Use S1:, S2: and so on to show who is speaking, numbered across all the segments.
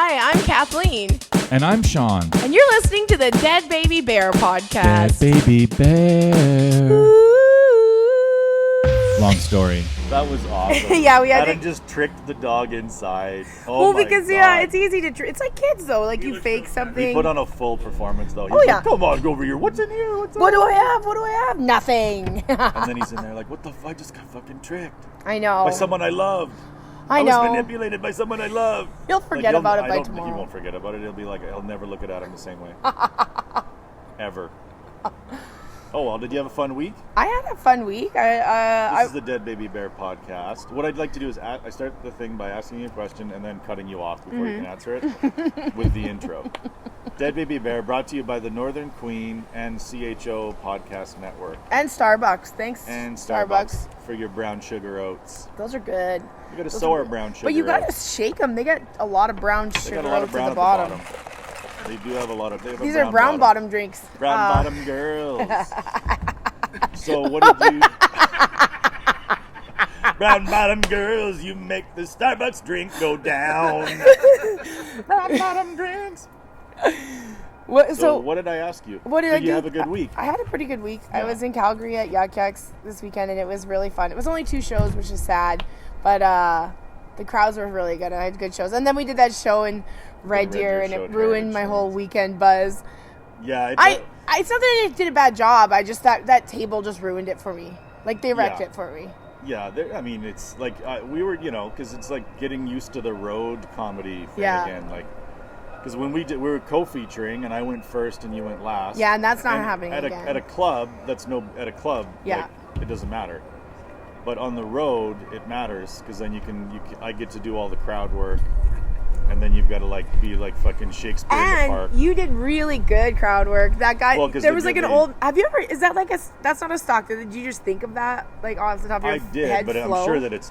S1: Hi, I'm Kathleen.
S2: And I'm Sean.
S1: And you're listening to the Dead Baby Bear podcast.
S2: Dead Baby Bear. Long story.
S3: That was awesome.
S1: Yeah, we had
S3: Adam just tricked the dog inside.
S1: Well,
S3: My
S1: because,
S3: God.
S1: yeah, it's easy to it's like kids, though. Like, you fake something.
S3: He put on a full performance, though. He's
S1: Oh,
S3: like,
S1: yeah.
S3: Come on, go over here. What's in here? What's
S1: What
S3: up?
S1: do I have? What do I have? Nothing.
S3: And then he's in there like, what the fuck? I just got fucking tricked.
S1: I know.
S3: By someone I loved.
S1: I know.
S3: was manipulated by someone I loved.
S1: You'll forget about it
S3: I
S1: by
S3: don't-
S1: tomorrow.
S3: He won't forget about it. He'll be like, he'll never look at Adam the same way. Ever. Oh, well, did you have a fun week?
S1: I had a fun week.
S3: This is the Dead Baby Bear podcast. What I'd like to do is I start the thing by asking you a question and then cutting you off before you can answer it with the intro. Dead Baby Bear brought to you by the Northern Queen and CHO Podcast Network.
S1: And Starbucks. Thanks,
S3: And Starbucks for your brown sugar oats.
S1: Those are good.
S3: You got to sow our brown sugar
S1: But you got to
S3: oats.
S1: shake them. They got a lot of brown
S3: They
S1: sugar
S3: got a lot
S1: oats
S3: of brown
S1: at
S3: at
S1: the bottom.
S3: They do have a lot of.
S1: These are brown bottom drinks.
S3: Brown bottom girls. So what did you? Brown bottom girls, you make the Starbucks drink go down. Brown bottom drinks. So what did I ask you?
S1: What did I do?
S3: You have a good week?
S1: I had a pretty good week. I
S3: Yeah.
S1: was in Calgary at Yuck Yucks this weekend, and it was really fun. It was only 2 shows, which is sad, but the crowds were really good. I had good shows. And then we did that show in Red Deer, and
S3: show
S1: it
S3: at
S1: ruined
S3: Heritage
S1: my
S3: Shows.
S1: whole weekend buzz.
S3: Yeah,
S1: It's not that I did a bad job. I just that table just ruined it for me. Like, they wrecked
S3: Yeah.
S1: it for me.
S3: yeah. I mean, it's like we were, because it's like getting used to the road comedy thing
S1: Yeah.
S3: again, like. Because when we were co-featuring, and I went first and you went last.
S1: Yeah, and that's not happening
S3: at
S1: again.
S3: At a club,
S1: Yeah.
S3: like, it doesn't matter. But on the road, it matters because then I get to do all the crowd work, and then you've got to be like fucking Shakespeare in the
S1: And
S3: park.
S1: you did really good crowd work. That guy,
S3: Well, 'cause
S1: there was like an
S3: they-
S1: old. Have you ever? Is that like that's not a stock? Did you just think of that like off the top of your
S3: I did,
S1: head?
S3: but
S1: flow?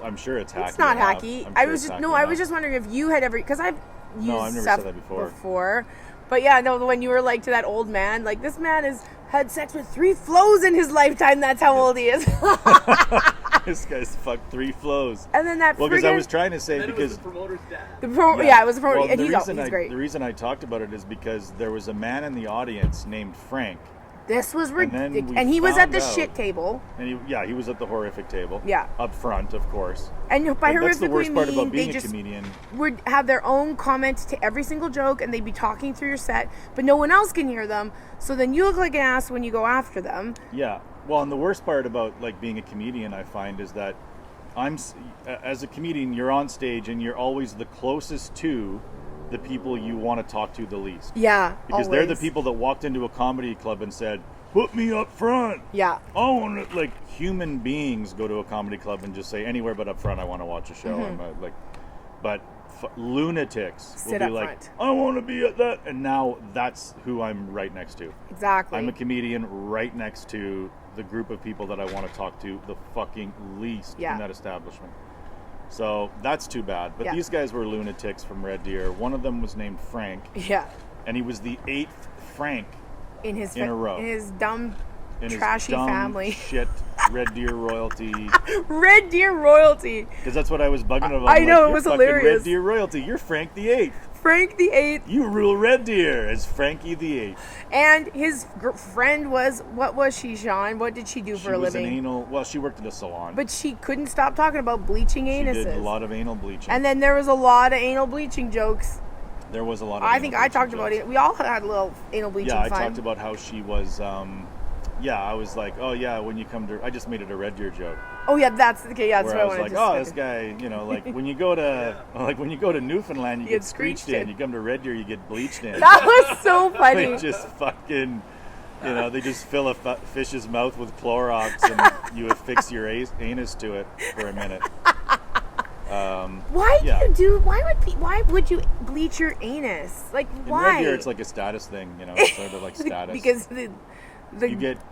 S3: I'm sure it's hacky.
S1: It's not
S3: enough.
S1: hacky.
S3: I'm
S1: I
S3: sure
S1: was
S3: it's
S1: just
S3: hacky
S1: I
S3: enough.
S1: was just wondering if you had ever because I've used
S3: No, I've never
S1: stuff
S3: said that before.
S1: But yeah, no, when you were like to that old man, like this man has had sex with 3 flows in his lifetime. That's how old he is.
S3: This guy's fucked 3 flows.
S1: And then that
S3: Well, because I
S1: friggin-
S3: was trying to say
S4: Then
S3: because.
S4: it was the promoter's dad.
S1: yeah, it was a promoter,
S3: Well,
S1: and
S3: the
S1: he's
S3: reason
S1: great.
S3: The reason I talked about it is because there was a man in the audience named Frank,
S1: This was
S3: And then
S1: ridiculous,
S3: we
S1: and he was at
S3: found
S1: the
S3: out-
S1: shit table.
S3: and he was at the horrific table.
S1: Yeah.
S3: Up front, of course.
S1: And by
S3: But that's the
S1: horrifically
S3: worst part
S1: mean
S3: about being
S1: they
S3: a
S1: just
S3: comedian.
S1: would have their own comments to every single joke, and they'd be talking through your set, but no one else can hear them. So then you look like an ass when you go after them.
S3: Yeah. Well, and the worst part about being a comedian, I find, is that as a comedian, you're on stage and you're always the closest to the people you want to talk to the least.
S1: Yeah,
S3: Because they're the
S1: always.
S3: people that walked into a comedy club and said, "Put me up front."
S1: Yeah,
S3: I want to, human beings go to a comedy club and just say, anywhere but up front, I want to watch a show. But lunatics
S1: Sit
S3: will be
S1: up
S3: like,
S1: front.
S3: I want to be at that. And now that's who I'm right next to.
S1: exactly.
S3: I'm a comedian right next to the group of people that I want to talk to the fucking least
S1: Yeah.
S3: in that establishment. So that's too bad. But
S1: Yeah.
S3: these guys were lunatics from Red Deer. One of them was named Frank,
S1: yeah,
S3: and he was the 8th Frank
S1: in his
S3: in a row.
S1: in his dumb,
S3: in his
S1: trashy
S3: dumb
S1: family.
S3: shit Red Deer royalty.
S1: Red Deer royalty.
S3: Because that's what I was bugging about.
S1: I
S3: I'm
S1: know,
S3: like,
S1: it was
S3: "You're fucking
S1: hilarious.
S3: Red Deer royalty. You're Frank the 8th.
S1: Frank the 8th,
S3: You rule Red Deer as Frankie the 8th.
S1: and his friend was what was she, Sean? What did she do
S3: She
S1: for a
S3: was
S1: living?
S3: an anal. Well, she worked at a salon.
S1: But she couldn't stop talking about bleaching
S3: she
S1: anuses.
S3: did a lot of anal bleaching.
S1: And then there was a lot of anal bleaching jokes.
S3: there was a lot of.
S1: I
S3: anal
S1: think I
S3: bleaching
S1: talked about
S3: jokes.
S1: it. We all had a little anal bleaching
S3: Yeah, I
S1: fun.
S3: talked about how she was. I was like, oh yeah, when you come to, I just made it a Red Deer joke.
S1: Oh yeah, that's okay. Yeah, that's
S3: Where
S1: what
S3: I
S1: I
S3: was
S1: wanted
S3: like,
S1: to
S3: oh, this guy, when you go to Newfoundland, you
S1: You
S3: get
S1: get
S3: screeched
S1: screeched in.
S3: in. You come to Red Deer, you get bleached in.
S1: That was so funny.
S3: They just fucking, they just fill a fish's mouth with Clorox and you affix your anus to it for a minute.
S1: Why
S3: yeah.
S1: why would you bleach your anus? Like
S3: In
S1: why?
S3: Red Deer, it's like a status thing, it's sort of like status.
S1: because the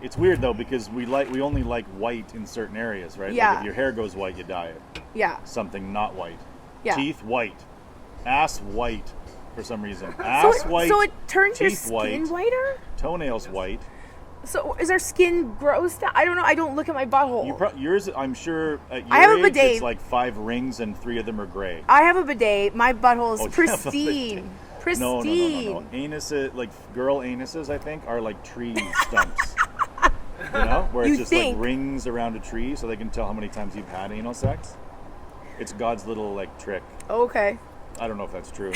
S3: it's weird though because we only like white in certain areas, right?
S1: Yeah.
S3: Like if your hair goes white, you dye it.
S1: yeah.
S3: Something not white.
S1: Yeah.
S3: Teeth white. Ass white for some reason. Ass white.
S1: So it turns your
S3: teeth
S1: skin
S3: white,
S1: whiter?
S3: Toenails white.
S1: So is our skin gross? I don't know. I don't look at my butthole.
S3: Yours, I'm sure. At your
S1: I have a
S3: age,
S1: bidet.
S3: It's like 5 rings and 3 of them are gray.
S1: I have a bidet. My butthole is
S3: Oh, you have a
S1: pristine.
S3: bidet.
S1: Pristine.
S3: No. Anuses, like girl anuses, I think, are like tree stumps. You know, where it's
S1: You
S3: just
S1: think?
S3: like rings around a tree, so they can tell how many times you've had anal sex. It's God's little like trick.
S1: Okay.
S3: I don't know if that's true.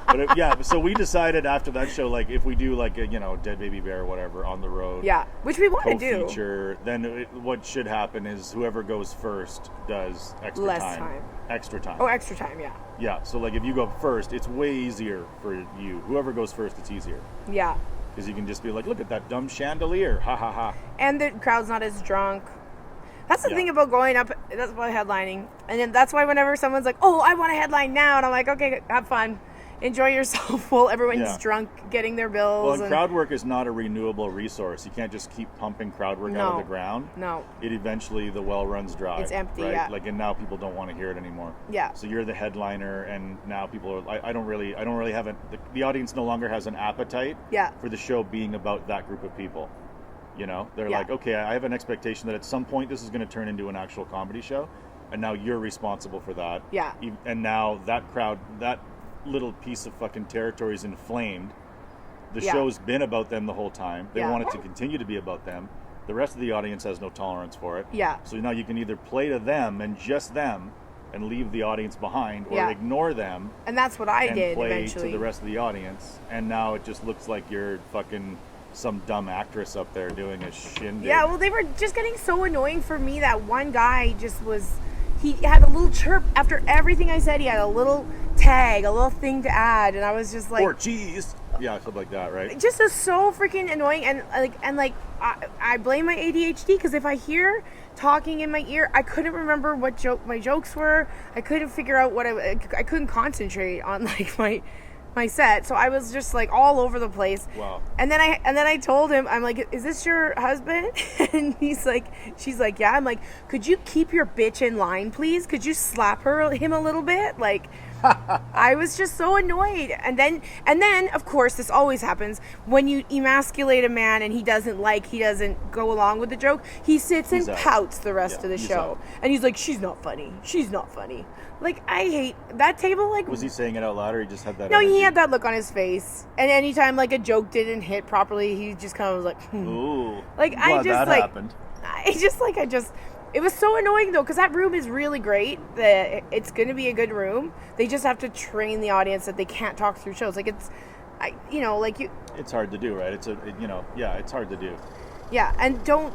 S3: But so we decided after that show, like if we do like a, Dead Baby Bear or whatever on the road,
S1: Yeah, which we want to do.
S3: co-feature, then what should happen is whoever goes first does extra time. Extra time.
S1: Oh, extra time, yeah.
S3: Yeah, so like if you go first, it's way easier for you. Whoever goes first, it's easier.
S1: Yeah.
S3: Because you can just be like, look at that dumb chandelier, ha ha ha.
S1: And the crowd's not as drunk. That's the thing about going up. That's why headlining, and then that's why whenever someone's like, "Oh, I want to headline now," and I'm like, "Okay, have fun, enjoy yourself," while everyone's drunk, getting their bills.
S3: Well, and crowd work is not a renewable resource. You can't just keep pumping crowd work out of the ground.
S1: No.
S3: It eventually the well runs dry.
S1: It's empty.
S3: Right?
S1: Yeah.
S3: Like, and now people don't want to hear it anymore.
S1: Yeah.
S3: So you're the headliner, and now people are. I don't really have the audience no longer has an appetite.
S1: Yeah.
S3: For the show being about that group of people. They're
S1: Yeah.
S3: like, okay, I have an expectation that at some point this is going to turn into an actual comedy show, and now you're responsible for that.
S1: Yeah.
S3: And now that crowd, that little piece of fucking territory is inflamed. The show's been about them the whole time. They want it to continue to be about them. The rest of the audience has no tolerance for it.
S1: Yeah.
S3: So now you can either play to them and just them and leave the audience behind, or ignore them.
S1: And that's what I
S3: and
S1: did
S3: play
S1: eventually.
S3: to the rest of the audience. And now it just looks like you're fucking some dumb actress up there doing a shindig.
S1: Yeah, well, they were just getting so annoying for me. That one guy he had a little chirp after everything I said. He had a little tag, a little thing to add, and I was just like,
S3: or cheese. Yeah, something like that, right?
S1: It just is so freaking annoying, and I blame my ADHD, because if I hear talking in my ear, I couldn't remember what my jokes were. I couldn't figure out what I couldn't concentrate on like my set, so I was just like all over the place.
S3: Wow.
S1: And then I told him, I'm like, "Is this your husband?" And she's like, "Yeah." I'm like, "Could you keep your bitch in line, please? Could you slap him a little bit?" Like, I was just so annoyed. And then of course this always happens when you emasculate a man and he doesn't go along with the joke. He sits and pouts the rest of the show, and he's like, "She's not funny. She's not funny." Like, I hate that table. Like,
S3: was he saying it out loud, or he just had that?
S1: No,
S3: energy?
S1: he had that look on his face, and anytime like a joke didn't hit properly, he just kind of was like,
S3: Ooh.
S1: Like,
S3: Glad that happened.
S1: It was so annoying though, because that room is really great. It's going to be a good room. They just have to train the audience that they can't talk through shows. Like, it's
S3: hard to do, right? It's hard to do.
S1: Yeah, and don't.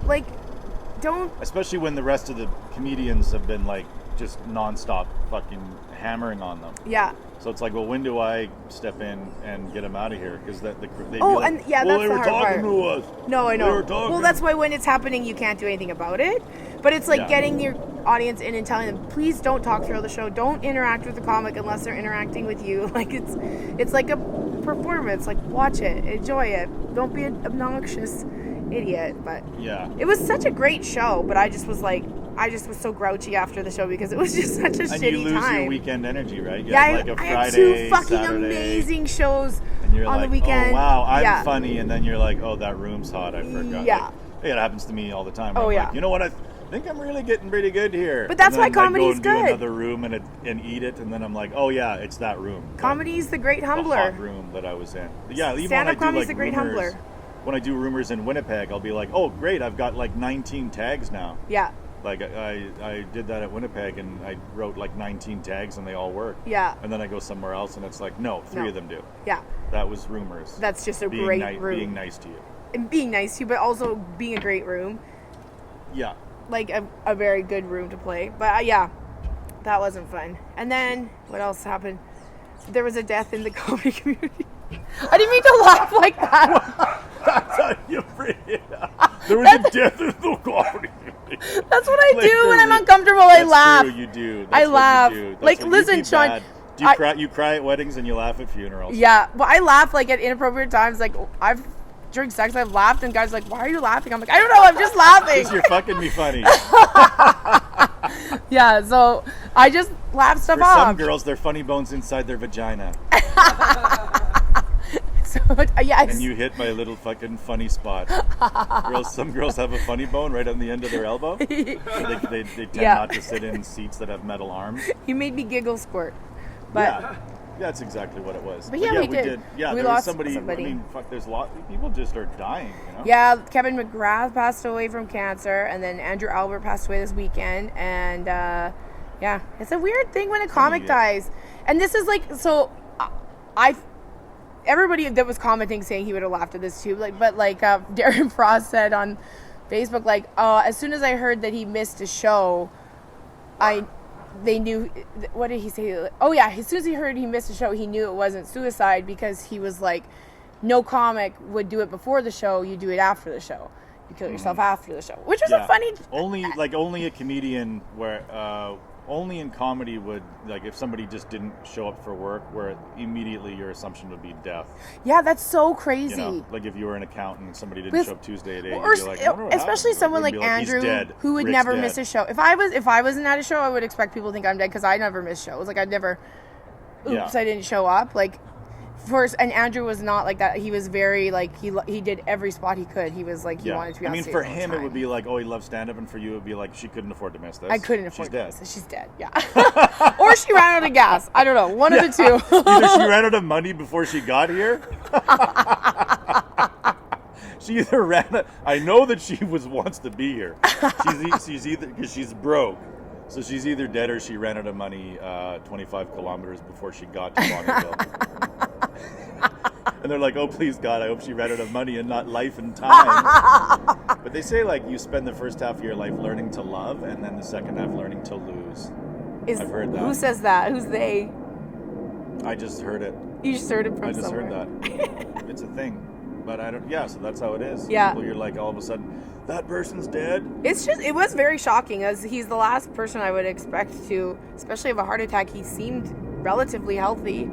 S3: Especially when the rest of the comedians have been like just nonstop fucking hammering on them.
S1: Yeah.
S3: So it's like, well, when do I step in and get them out of here? Because they
S1: Oh,
S3: like,
S1: and yeah,
S3: well,
S1: that's
S3: they
S1: the
S3: were
S1: hard
S3: talking
S1: part.
S3: to us.
S1: No, I know.
S3: They were talking.
S1: Well, that's why when it's happening, you can't do anything about it. But it's like getting your audience in and telling them, please don't talk throughout the show. Don't interact with the comic unless they're interacting with you. Like, it's like a performance. Like, watch it, enjoy it. Don't be an obnoxious idiot. But it was such a great show. But I just was so grouchy after the show because it was just such a shitty time.
S3: And you lose your weekend energy, right? You
S1: Yeah,
S3: have like a Friday,
S1: I had 2 fucking
S3: Saturday,
S1: amazing shows
S3: and you're
S1: on
S3: like,
S1: the weekend.
S3: Oh wow, I'm funny, and then you're like, oh, that room's hot. I forgot.
S1: Yeah.
S3: Like, it happens to me all the time.
S1: Oh,
S3: I'm
S1: yeah.
S3: Like, you know what? I think I'm really getting pretty good here.
S1: But that's
S3: and
S1: why
S3: then
S1: comedy's
S3: I go and
S1: good.
S3: do another room and eat it, and then I'm like, oh yeah, it's that room.
S1: Comedy's the great
S3: The
S1: humbler.
S3: hot room that I was in. Yeah, even
S1: Stand-up
S3: when I do
S1: comedy's
S3: like
S1: the great
S3: rumors,
S1: humbler.
S3: When I do rumors in Winnipeg, I'll be like, oh great, I've got like 19 tags now.
S1: Yeah.
S3: Like I did that at Winnipeg, and I wrote like 19 tags, and they all work.
S1: Yeah.
S3: And then I go somewhere else, and it's like, no, 3 of them do.
S1: Yeah.
S3: That was rumors.
S1: That's just a great room.
S3: Being nice to you.
S1: And being nice to you, but also being a great room.
S3: Yeah.
S1: Like a very good room to play. But that wasn't fun. And then what else happened? There was a death in the comedy community. I didn't mean to laugh like that.
S3: That's how you bring it up. There was a death in the comedy community.
S1: That's what I do when I'm uncomfortable. I laugh.
S3: True, you do. That's
S1: I laugh.
S3: What you do. That's
S1: Like,
S3: what
S1: listen,
S3: you
S1: Sean.
S3: bad. Do you cry? You cry at weddings and you laugh at funerals.
S1: Yeah, but I laugh like at inappropriate times. Like during sex, I've laughed, and guys are like, "Why are you laughing?" I'm like, "I don't know. I'm just laughing."
S3: Because you're fucking me funny.
S1: Yeah, so I just laugh stuff
S3: For
S1: off.
S3: some girls, they're funny bones inside their vagina.
S1: So Yes.
S3: And you hit my little fucking funny spot. Some girls have a funny bone right on the end of their elbow. So they tend not to sit in seats that have metal arms.
S1: You made me giggle squirt. But
S3: Yeah, that's exactly what it was.
S1: But yeah, we did.
S3: Yeah,
S1: We
S3: there was
S1: lost
S3: somebody.
S1: somebody.
S3: I mean, fuck, there's a lot. People just are dying, you know?
S1: yeah, Kevin McGrath passed away from cancer, and then Andrew Albert passed away this weekend, and yeah, it's a weird thing when a comic dies. And this is like, so everybody that was commenting saying he would have laughed at this too, but Darren Frost said on Facebook, as soon as I heard that he missed a show, they knew. What did he say? Oh yeah, as soon as he heard he missed a show, he knew it wasn't suicide, because he was like, no comic would do it before the show. You do it after the show. You kill yourself after the show, which was a funny.
S3: Only a comedian only in comedy would, like, if somebody just didn't show up for work, where immediately your assumption would be death.
S1: Yeah, that's so crazy.
S3: You know, like if you were an accountant and somebody didn't show up Tuesday at 8,
S1: or,
S3: you'd be like, I wonder what
S1: especially
S3: happened.
S1: someone
S3: You'd
S1: like
S3: be
S1: Andrew,
S3: he's dead.
S1: who would
S3: Rick's
S1: never
S3: dead.
S1: miss a show. If I wasn't at a show, I would expect people to think I'm dead, because I never miss shows. Like, I'd never. Oops, I didn't show up. Like, first, and Andrew was not like that. He was very like he did every spot he could. He was like he wanted to be on stage.
S3: for
S1: all the
S3: him, it
S1: time.
S3: would be like, oh, he loves stand-up, and for you, it would be like, she couldn't afford to miss this.
S1: I couldn't afford
S3: She's dead.
S1: this. She's dead. Yeah, or she ran out of gas. I don't know. One of the two.
S3: Either she ran out of money before she got here. She either I know that she wants to be here. She's either, because she's broke. So she's either dead or she ran out of money 25 kilometers before she got to Bonneville. And they're like, oh, please, God, I hope she ran out of money and not life and time. But they say, like, you spend the first half of your life learning to love, and then the second half learning to lose. I've heard that.
S1: Who says that? Who's they?
S3: I just heard it.
S1: You just heard it from
S3: I just
S1: somewhere.
S3: heard that. It's a thing. But I don't, so that's how it is.
S1: Yeah.
S3: People, you're like, all of a sudden, that person's dead.
S1: It was very shocking, as he's the last person I would expect to, especially of a heart attack. He seemed relatively healthy.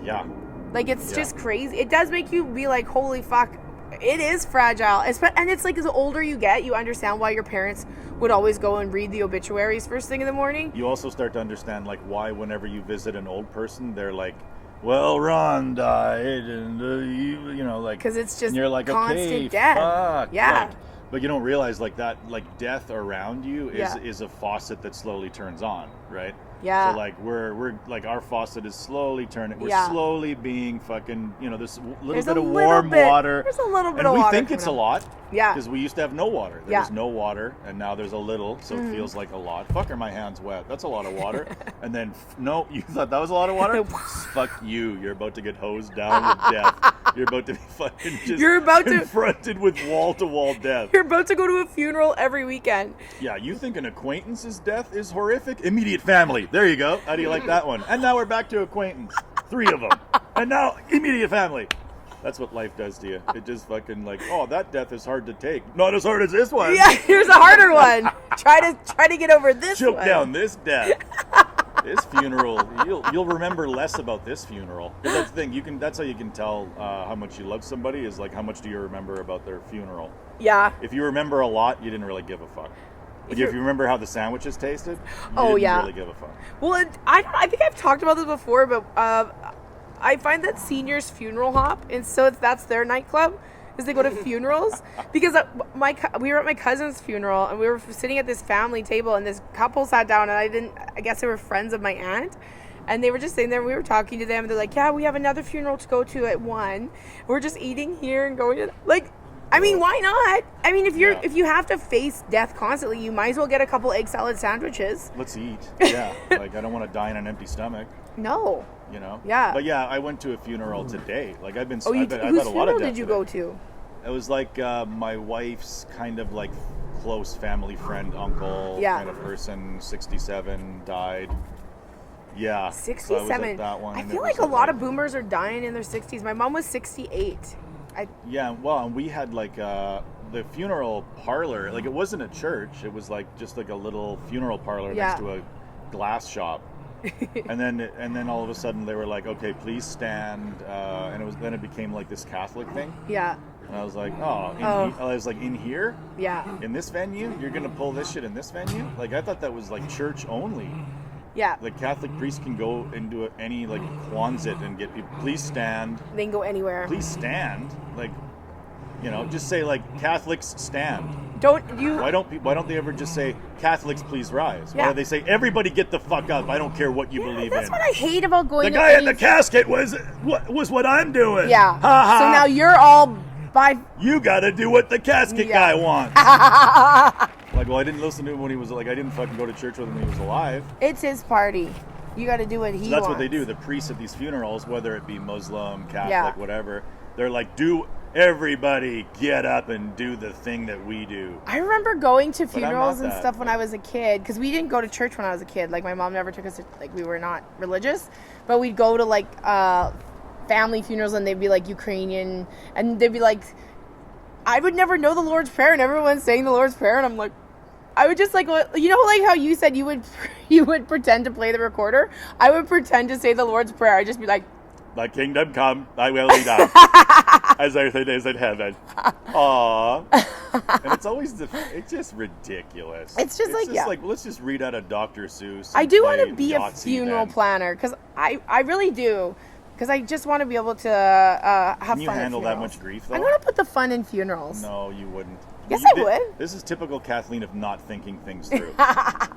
S3: Yeah.
S1: Like, it's just crazy. It does make you be like, holy fuck, it is fragile. And it's like, the older you get, you understand why your parents would always go and read the obituaries first thing in the morning.
S3: You also start to understand, like, why whenever you visit an old person, they're like, well, Ron died, and you know, like,
S1: because it's just,
S3: and you're like,
S1: constant
S3: okay,
S1: death.
S3: fuck.
S1: Yeah.
S3: Like, but you don't realize, like, that, like, death around you is a faucet that slowly turns on, right?
S1: Yeah.
S3: So, like, we're like, our faucet is slowly turning. We're slowly being fucking, you know, there's a little bit of warm water.
S1: There's a little bit
S3: and
S1: of water.
S3: we think it's a lot.
S1: Yeah.
S3: Because we used to have no water. There was no water, and now there's a little, so it feels like a lot. Fuck, are my hands wet? That's a lot of water. And then, no, you thought that was a lot of water? Fuck you. You're about to get hosed down with death. You're about to be fucking just confronted with wall-to-wall death.
S1: You're about to go to a funeral every weekend.
S3: Yeah, you think an acquaintance's death is horrific? Immediate family. There you go. How do you like that one? And now we're back to acquaintance. 3 of them. And now immediate family. That's what life does to you. It just fucking like, oh, that death is hard to take. Not as hard as this one.
S1: Yeah, here's a harder one. Try to get over this
S3: Choke
S1: one.
S3: down this death. This funeral, you'll remember less about this funeral. That's the thing. That's how you can tell how much you love somebody, is like, how much do you remember about their funeral?
S1: Yeah.
S3: If you remember a lot, you didn't really give a fuck. Like, if you remember how the sandwiches tasted, you didn't really give a fuck.
S1: Well, I think I've talked about this before, but I find that seniors funeral hop, and so that's their nightclub, is they go to funerals. Because we were at my cousin's funeral, and we were sitting at this family table, and this couple sat down, and I guess they were friends of my aunt, and they were just sitting there, and we were talking to them, and they're like, yeah, we have another funeral to go to at 1. We're just eating here and going to, like, I mean, why not? I mean, if you have to face death constantly, you might as well get a couple egg salad sandwiches.
S3: Let's eat. Yeah. Like, I don't want to die on an empty stomach.
S1: No.
S3: You know?
S1: Yeah.
S3: But yeah, I went to a funeral today. Like, I've
S1: whose
S3: had a lot of
S1: funeral
S3: death
S1: did you
S3: today.
S1: go to?
S3: It was like my wife's kind of like close family friend, uncle kind of person, 67, died. Yeah.
S1: 67.
S3: So I was at that one.
S1: I feel like a lot of boomers are dying in their 60s. My mom was 68.
S3: Yeah, well, and we had like the funeral parlor. Like, it wasn't a church. It was like just like a little funeral parlor next to a glass shop. and then all of a sudden they were like, okay, please stand. And then it became like this Catholic thing.
S1: Yeah.
S3: And I was like, I was like, in here?
S1: Yeah.
S3: In this venue? You're going to pull this shit in this venue? Like, I thought that was like church only.
S1: Yeah.
S3: Like Catholic priests can go into any like Quonset and get people. Please stand.
S1: They can go anywhere.
S3: Please stand. Like, you know, just say like Catholics stand.
S1: Don't you?
S3: Why don't they ever just say Catholics please rise?
S1: Yeah.
S3: Why do they say everybody get the fuck up? I don't care what you believe
S1: That's
S3: in.
S1: what I hate about going.
S3: The
S1: to
S3: guy in the
S1: these-
S3: casket was what I'm doing.
S1: Yeah.
S3: Ha ha.
S1: So now you're all by.
S3: You got to do what the casket
S1: Yeah.
S3: guy wants. Like, well, I didn't listen to him when he was like, I didn't fucking go to church with him when he was alive.
S1: It's his party. You got to do what he
S3: So that's
S1: wants.
S3: what they do. The priests at these funerals, whether it be Muslim, Catholic,
S1: Yeah.
S3: whatever, they're like, everybody get up and do the thing that we do.
S1: I remember going to
S3: I'm
S1: funerals
S3: not
S1: and
S3: that,
S1: stuff when
S3: like-
S1: I was a kid, because we didn't go to church when I was a kid. Like, my mom never took us to, like, we were not religious, but we'd go to, like, family funerals, and they'd be, like, Ukrainian, and they'd be, like, I would never know the Lord's Prayer, and everyone's saying the Lord's Prayer, and I'm like, I would just, like, you know, like how you said you would pretend to play the recorder? I would pretend to say the Lord's Prayer. I'd just be like,
S3: Thy kingdom come, thy will be done, as it is in heaven. Aww. And it's always, it's just ridiculous.
S1: It's just like, yeah.
S3: like, let's just read out of Dr. Seuss.
S1: I
S3: and
S1: do
S3: play
S1: want to be a
S3: Yahtzee
S1: funeral
S3: then.
S1: planner, because I really do. Because I just want to be able to have
S3: Can you
S1: fun
S3: handle
S1: at
S3: that
S1: funerals.
S3: much grief, though?
S1: I'm going to put the fun in funerals.
S3: No, you wouldn't.
S1: Yes,
S3: You
S1: I
S3: did-
S1: would.
S3: This is typical Kathleen of not thinking things through.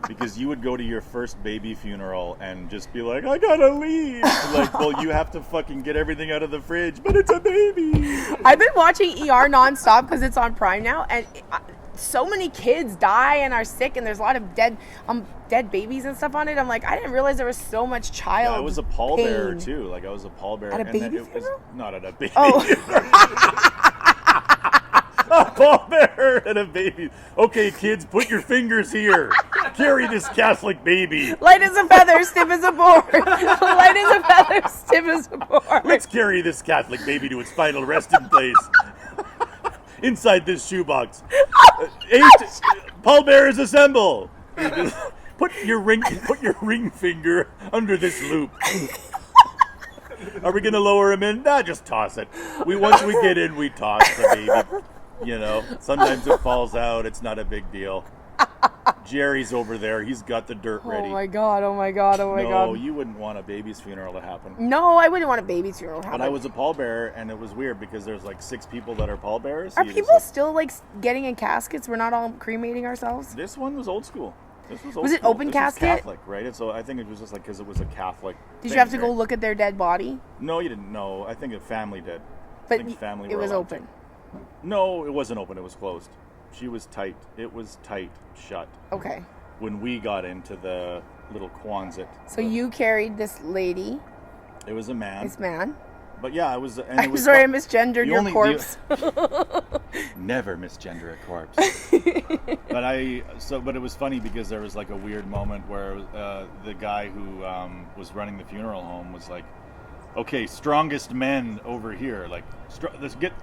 S3: Because you would go to your first baby funeral and just be like, I gotta leave. Like, well, you have to fucking get everything out of the fridge, but it's a baby.
S1: I've been watching ER nonstop because it's on Prime now, and so many kids die and are sick, and there's a lot of dead babies and stuff on it. I'm like, I didn't realize there was so much child.
S3: Yeah, I was a
S1: pain.
S3: pallbearer too. Like, I was a pallbearer.
S1: At a
S3: and then
S1: baby
S3: it was
S1: funeral?
S3: not at a baby.
S1: Oh,
S3: A pallbearer and a baby. Okay, kids, put your fingers here. Carry this Catholic baby.
S1: light as a feather, stiff as a board. Light as a feather, stiff as a board.
S3: Let's carry this Catholic baby to its final resting place. Inside this shoebox. 8 pallbearers assemble. Put your ring finger under this loop. Are we gonna lower him in? Nah, just toss it. Once we get in, we toss the baby. You know, sometimes it falls out. It's not a big deal. Jerry's over there. He's got the dirt ready.
S1: Oh my god, oh my god, oh my
S3: No,
S1: god.
S3: you wouldn't want a baby's funeral to happen.
S1: No, I wouldn't want a baby's funeral to happen.
S3: But I was a pallbearer, and it was weird because there's like 6 people that are pallbearers.
S1: Are
S3: You just,
S1: people
S3: like-
S1: still, like, getting in caskets? We're not all cremating ourselves?
S3: This one was old school. This was old
S1: Was it
S3: school.
S1: open
S3: This
S1: casket?
S3: Was Catholic, right? And so I think it was just like because it was a Catholic.
S1: Did
S3: thing,
S1: you have to go
S3: right?
S1: look at their dead body?
S3: No, you didn't. No, I think a family did.
S1: But
S3: I think family
S1: it
S3: were
S1: was
S3: allowed
S1: open.
S3: to. No, it wasn't open. It was closed. She was tight. It was tight shut.
S1: Okay.
S3: When we got into the little Quonset.
S1: So you carried this lady,
S3: It was a man.
S1: this man.
S3: But yeah, it was. And it
S1: I'm
S3: was
S1: sorry I
S3: fun.
S1: misgendered
S3: The
S1: your
S3: only-
S1: corpse.
S3: Never misgender a corpse. But it was funny because there was like a weird moment where the guy who was running the funeral home was like, "Okay, strongest men over here. Like, let's get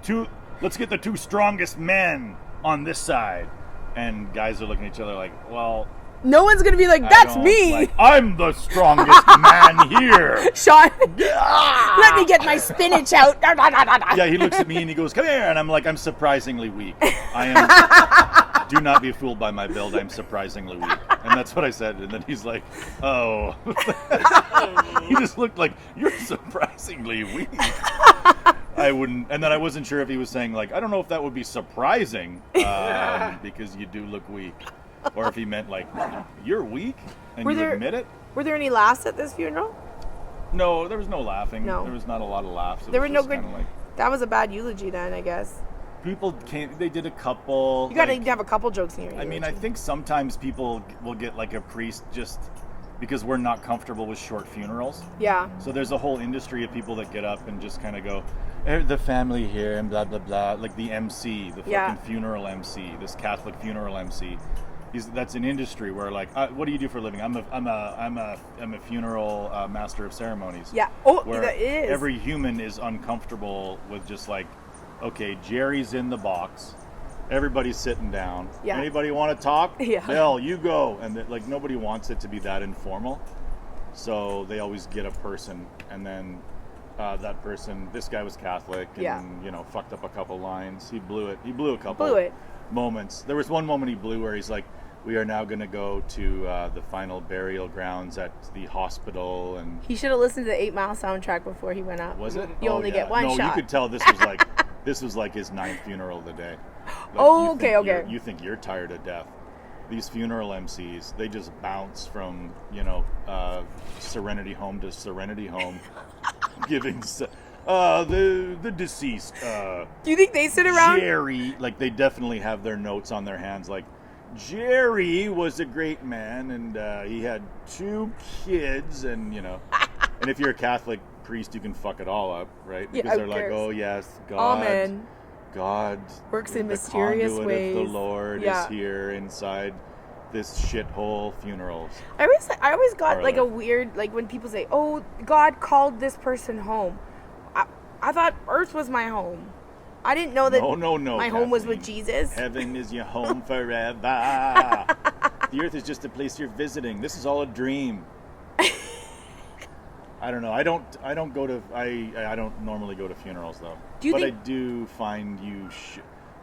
S3: the 2 strongest men on this side." And guys are looking at each other like, "Well,
S1: No one's going to be like,
S3: I
S1: that's
S3: don't-
S1: me!
S3: like, I'm the strongest man here."
S1: Sean, let me get my spinach out.
S3: Yeah, he looks at me and he goes, "Come here," and I'm like, "I'm surprisingly weak. I am. Do not be fooled by my build. I'm surprisingly weak." And that's what I said. And then he's like, "Oh." He just looked like, "You're surprisingly weak." I wouldn't, and then I wasn't sure if he was saying like, "I don't know if that would be surprising because you do look weak," or if he meant like, "You're weak and
S1: Were
S3: you
S1: there-
S3: admit it."
S1: Were there any laughs at this funeral?
S3: No, there was no laughing.
S1: No.
S3: There was not a lot of laughs. It
S1: There
S3: was
S1: were no
S3: just
S1: good.
S3: kinda like,
S1: That was a bad eulogy then, I guess.
S3: people came. They did a couple.
S1: You gotta
S3: like,
S1: have a couple jokes in your
S3: I mean, I
S1: eulogy.
S3: think sometimes people will get like a priest just because we're not comfortable with short funerals.
S1: Yeah.
S3: So there's a whole industry of people that get up and just kind of go, the family here and blah blah blah, like the MC, the fucking
S1: Yeah.
S3: funeral MC, this Catholic funeral MC. That's an industry where like, what do you do for a living? I'm a funeral master of ceremonies.
S1: Yeah. Oh,
S3: Where
S1: that is.
S3: every human is uncomfortable with just like, okay, Jerry's in the box. Everybody's sitting down.
S1: Yeah.
S3: Anybody want to talk?
S1: Yeah.
S3: Bill, you go. And like nobody wants it to be that informal. So they always get a person, and then that person, this guy was Catholic, and
S1: Yeah.
S3: fucked up a couple lines. He blew it. He blew a couple
S1: Blew it.
S3: moments. There was one moment he blew where he's like, We are now going to go to the final burial grounds at the hospital. And
S1: He should have listened to the 8 Mile soundtrack before he went up.
S3: was it?
S1: You only get one
S3: no,
S1: shot.
S3: No, you could tell this was like his 9th funeral of the day. Like,
S1: Oh, okay.
S3: You think you're tired of death. These funeral MCs, they just bounce from, Serenity Home to Serenity Home, giving the deceased.
S1: Do you think they sit around?
S3: Jerry, like they definitely have their notes on their hands, like Jerry was a great man, and he had 2 kids, and and if you're a Catholic priest, you can fuck it all up, right? Because
S1: Yeah,
S3: they're like, oh yes, God.
S1: Amen.
S3: God
S1: Works in
S3: the
S1: mysterious
S3: conduit
S1: ways.
S3: of the Lord is here inside this shithole funerals.
S1: I always got
S3: Parlor.
S1: like a weird, like when people say, "Oh, God called this person home." I thought Earth was my home. I didn't know that.
S3: No,
S1: my home was
S3: Kathleen.
S1: with Jesus.
S3: Heaven is your home forever. The earth is just a place you're visiting. This is all a dream. I don't know. I don't go to. I don't normally go to funerals though. I do find you.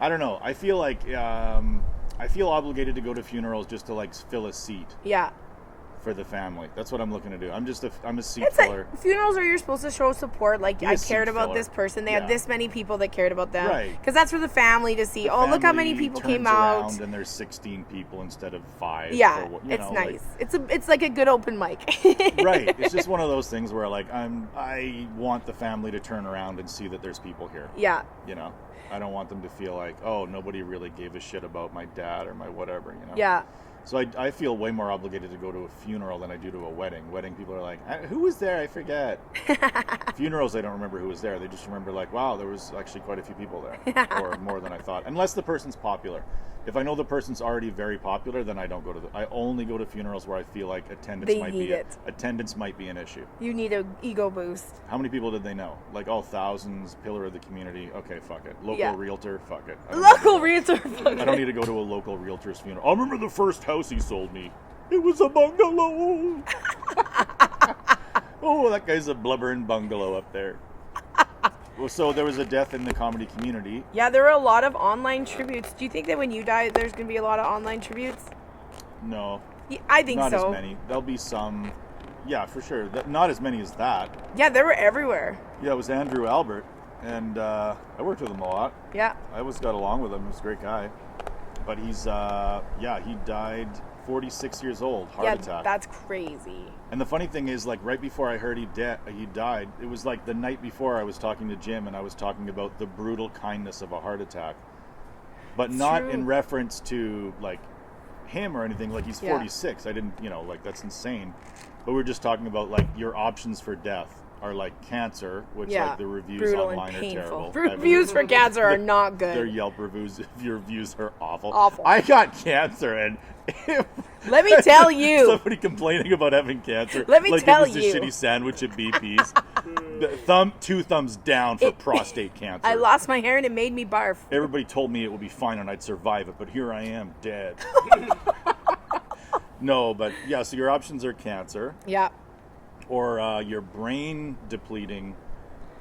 S3: I don't know. I feel like I feel obligated to go to funerals just to like fill a seat.
S1: Yeah.
S3: For the family. That's what I'm looking to do. I'm a seat
S1: It's
S3: filler.
S1: like, funerals are you're supposed to show support. Like,
S3: Be a
S1: I
S3: seat
S1: cared about
S3: filler.
S1: this person. They
S3: Yeah.
S1: have this many people that cared about them.
S3: Right.
S1: Because that's for the family to see.
S3: The
S1: Look how many
S3: family
S1: people
S3: turns
S1: came out.
S3: around and there's 16 people instead of 5.
S1: Yeah,
S3: or,
S1: it's nice. It's like a good open mic.
S3: Right. It's just one of those things where like I want the family to turn around and see that there's people here.
S1: Yeah.
S3: I don't want them to feel like, oh, nobody really gave a shit about my dad or my whatever.
S1: Yeah.
S3: So I feel way more obligated to go to a funeral than I do to a wedding. Wedding people are like, who was there? I forget. Funerals, they don't remember who was there. They just remember like, wow, there was actually quite a few people there, or more than I thought. Unless the person's popular. If I know the person's already very popular, then I don't go to I only go to funerals where I feel like attendance might be an issue.
S1: You need an ego boost.
S3: How many people did they know? Like, thousands, pillar of the community. Okay, fuck it. Local realtor, fuck it.
S1: Local realtor, fuck it.
S3: I don't need to go to a local realtor's funeral. I remember the first house he sold me. It was a bungalow. Oh, that guy's a blubbering bungalow up there. Well, so there was a death in the comedy community.
S1: Yeah, there were a lot of online tributes. Do you think that when you die, there's going to be a lot of online tributes?
S3: No.
S1: Yeah, I think
S3: not
S1: so.
S3: Not as many. There'll be some. Yeah, for sure. Not as many as that.
S1: Yeah, they were everywhere.
S3: Yeah, it was Andrew Albert, and I worked with him a lot.
S1: Yeah.
S3: I always got along with him. He was a great guy. But he's, he died 46 years old, heart attack.
S1: That's crazy.
S3: And the funny thing is, like, right before I heard he died, it was like the night before I was talking to Jim, and I was talking about the brutal kindness of a heart attack. But not in reference to, like, him or anything. Like, he's 46. I didn't, that's insane. But we're just talking about, like, your options for death are like cancer, which like the reviews
S1: brutal
S3: online
S1: and
S3: are terrible.
S1: Reviews for cancer are not good.
S3: Their Yelp reviews are awful.
S1: Awful.
S3: I got cancer, and
S1: let me tell you,
S3: somebody complaining about having cancer.
S1: Let me tell
S3: it was a shitty sandwich at BP's. 2 thumbs down for prostate cancer.
S1: I lost my hair and it made me barf.
S3: Everybody told me it would be fine and I'd survive it, but here I am, dead. No, but yeah. So your options are cancer.
S1: Yeah.
S3: Or your brain depleting,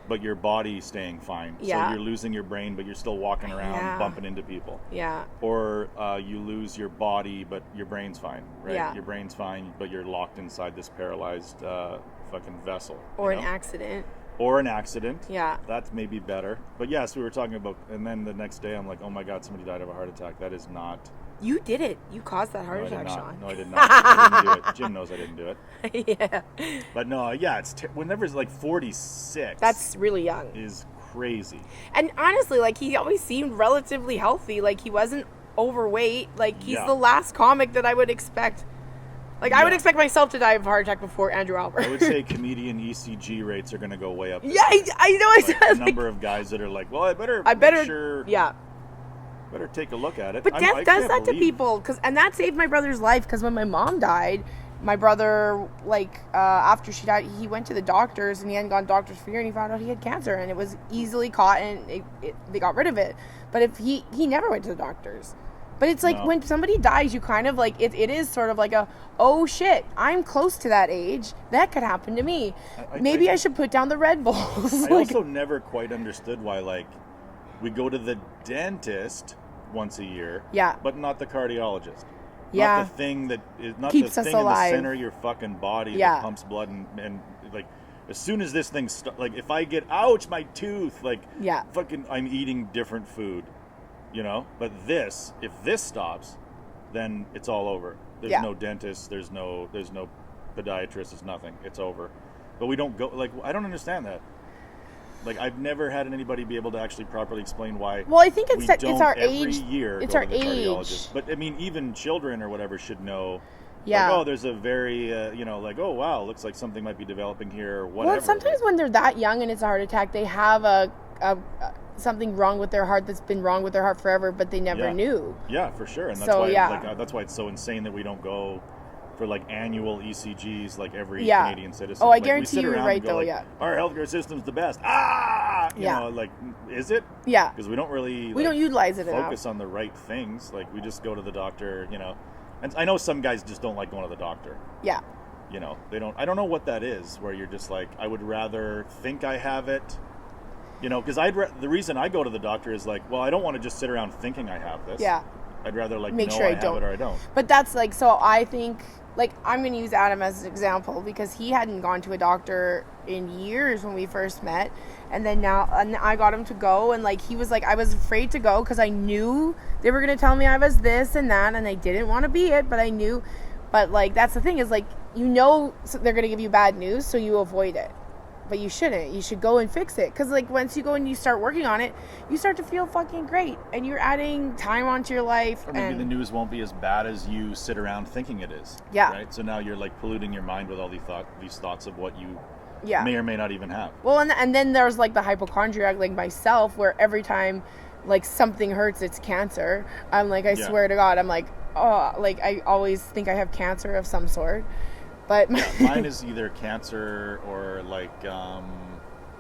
S3: but your body staying fine.
S1: Yeah.
S3: So you're losing your brain, but you're still walking around bumping into people.
S1: Yeah.
S3: Or you lose your body, but your brain's fine, right?
S1: Yeah.
S3: Your brain's fine, but you're locked inside this paralyzed fucking vessel.
S1: Or an accident.
S3: Or an accident.
S1: Yeah.
S3: That's maybe better. But yes, we were talking about, and then the next day I'm like, oh my God, somebody died of a heart attack. That is not...
S1: You did it. You caused that heart attack, Sean.
S3: No, I did not. I didn't do it. Jim knows I didn't do it.
S1: Yeah.
S3: But no, yeah, whenever it's like 46.
S1: That's really young.
S3: Is crazy.
S1: And honestly, like, he always seemed relatively healthy. Like, he wasn't overweight. Like, he's the last comic that I would expect. Like, I would expect myself to die of a heart attack before Andrew Albert.
S3: I would say comedian ECG rates are going to go way up.
S1: Yeah, I know.
S3: Like, a number of guys that are like, well, I better make sure.
S1: Yeah.
S3: Better take a look at it.
S1: But death does that to people, and that saved my brother's life. Because when my mom died, my brother, like, after she died, he went to the doctors, and he hadn't gone to doctors for a year, and he found out he had cancer, and it was easily caught, and they got rid of it. But if he never went to the doctors. But it's like when somebody dies, you kind of like it is sort of like oh shit, I'm close to that age. That could happen to me. Maybe I should put down the Red Bulls.
S3: I also never quite understood why, like, we go to the dentist once a year, but not the cardiologist.
S1: Yeah.
S3: Not the thing that is not
S1: Keeps
S3: the
S1: us
S3: thing in the
S1: alive.
S3: center of your fucking body
S1: Yeah.
S3: that pumps blood and like as soon as this thing like if I get ouch my tooth like
S1: Yeah.
S3: fucking I'm eating different food, you know. But if this stops, then it's all over. There's
S1: Yeah.
S3: no dentist. There's no podiatrist. There's nothing. It's over. But we don't go like I don't understand that. Like I've never had anybody be able to actually properly explain why.
S1: Well, I think
S3: we
S1: it's
S3: don't
S1: our
S3: every
S1: age.
S3: year
S1: It's
S3: go
S1: our
S3: to the cardiologist.
S1: age.
S3: But I mean, even children or whatever should know.
S1: Yeah.
S3: Like, oh, there's a very like oh wow, looks like something might be developing here or whatever.
S1: Well, sometimes when they're that young and it's a heart attack, they have a something wrong with their heart that's been wrong with their heart forever, but they never
S3: Yeah.
S1: knew.
S3: Yeah, for sure, and that's
S1: So,
S3: why
S1: yeah.
S3: that's why it's so insane that we don't go for like annual ECGs like every
S1: Yeah.
S3: Canadian citizen.
S1: Oh, I
S3: Like, we
S1: guarantee
S3: sit
S1: you're
S3: around
S1: right,
S3: and go,
S1: though,
S3: like,
S1: yeah.
S3: Our healthcare system's the best. Ah, you
S1: Yeah.
S3: know, like is it?
S1: Yeah.
S3: Because we don't really
S1: We don't utilize it
S3: focus
S1: enough.
S3: on the right things. Like we just go to the doctor, you know. And I know some guys just don't like going to the doctor.
S1: Yeah.
S3: You know, they don't. I don't know what that is. Where you're just like, I would rather think I have it. You know, because the reason I go to the doctor is like, well, I don't want to just sit around thinking I have this.
S1: Yeah.
S3: I'd rather like
S1: Make
S3: know
S1: sure
S3: I
S1: I
S3: have
S1: don't.
S3: it or I don't.
S1: But that's like, so I think, like, I'm going to use Adam as an example because he hadn't gone to a doctor in years when we first met. And then now, and I got him to go, and like, he was like, I was afraid to go because I knew they were going to tell me I was this and that, and I didn't want to be it, but I knew. But like, that's the thing is like, you know, they're going to give you bad news, so you avoid it. But you shouldn't. You should go and fix it. Because, like, once you go and you start working on it, you start to feel fucking great. And you're adding time onto your life.
S3: Or maybe
S1: and
S3: the news won't be as bad as you sit around thinking it is.
S1: Yeah.
S3: Right? So now you're like polluting your mind with all these thoughts of what you
S1: yeah.
S3: may or may not even have.
S1: Well, and then there's, like, the hypochondriac, like myself, where every time, like, something hurts, it's cancer. I'm like, I
S3: Yeah.
S1: swear to God, I'm like, oh, like, I always think I have cancer of some sort. But
S3: Yeah, mine is either cancer or like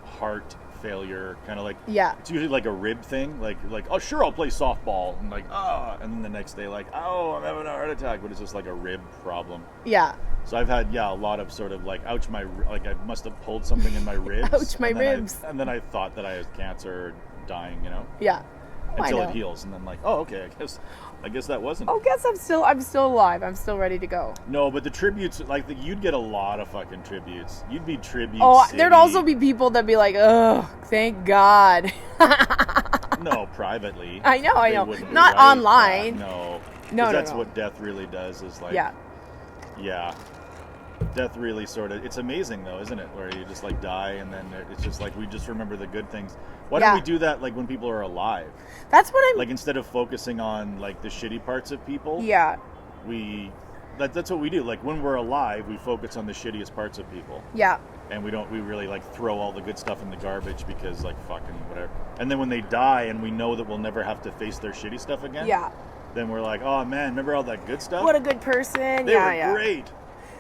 S3: heart failure, kind of like
S1: yeah.
S3: it's usually like a rib thing, like oh sure I'll play softball and like and then the next day like oh I'm having a heart attack, but it's just like a rib problem.
S1: Yeah.
S3: So I've had a lot of sort of like ouch my like I must have pulled something in my ribs.
S1: Ouch, my
S3: and then
S1: ribs.
S3: and then I thought that I had cancer or dying, you know,
S1: Yeah. Oh,
S3: until
S1: I
S3: it
S1: know.
S3: heals, and then like oh okay I guess that wasn't.
S1: Oh, guess I'm still alive. I'm still ready to go.
S3: No, but the tributes, like, you'd get a lot of fucking tributes. You'd be tribute
S1: Oh,
S3: city.
S1: there'd also be people that'd be like, "Ugh, thank God."
S3: No, privately.
S1: I know.
S3: They wouldn't
S1: Not
S3: write
S1: online.
S3: that, No. 'Cause
S1: No,
S3: that's
S1: no.
S3: what death really does is like...
S1: Yeah.
S3: Yeah. Death really sort of... It's amazing, though, isn't it? Where you just, like, die, and then it's just, like, we just remember the good things. Why don't
S1: Yeah.
S3: we do that, like, when people are alive?
S1: That's what I'm.
S3: Like, instead of focusing on, like, the shitty parts of people,
S1: Yeah.
S3: that's what we do. Like, when we're alive, we focus on the shittiest parts of people.
S1: Yeah.
S3: And we really like throw all the good stuff in the garbage because like fucking whatever. And then when they die and we know that we'll never have to face their shitty stuff again,
S1: Yeah.
S3: then we're like, oh man, remember all that good stuff?
S1: What a good person.
S3: They
S1: yeah.
S3: were great. But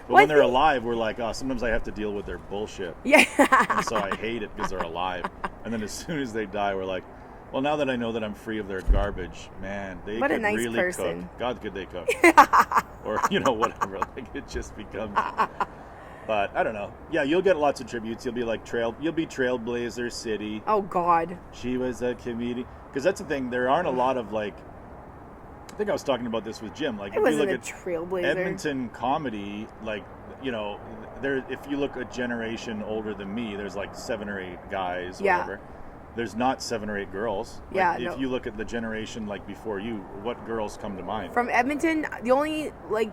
S1: Well,
S3: when they're alive, we're like, oh, sometimes I have to deal with their bullshit.
S1: Yeah.
S3: And so I hate it because they're alive. And then as soon as they die, we're like, well, now that I know that I'm free of their garbage, man, they
S1: What a
S3: could
S1: nice
S3: really
S1: person.
S3: cook. God, could they cook? Or, whatever. Like, it just becomes... But, I don't know. Yeah, you'll get lots of tributes. You'll be like, you'll be Trailblazer City.
S1: Oh God.
S3: She was a comedian. Because that's the thing. There aren't a lot of, like... I think I was talking about this with Jim. Like,
S1: I
S3: if you
S1: wasn't
S3: look
S1: a
S3: at
S1: trailblazer.
S3: Edmonton comedy, like, there. If you look a generation older than me, there's like 7 or 8 guys, or
S1: Yeah.
S3: whatever. There's not 7 or 8 girls. Like,
S1: Yeah,
S3: if
S1: no.
S3: you look at the generation like before you, what girls come to mind?
S1: From Edmonton, the only like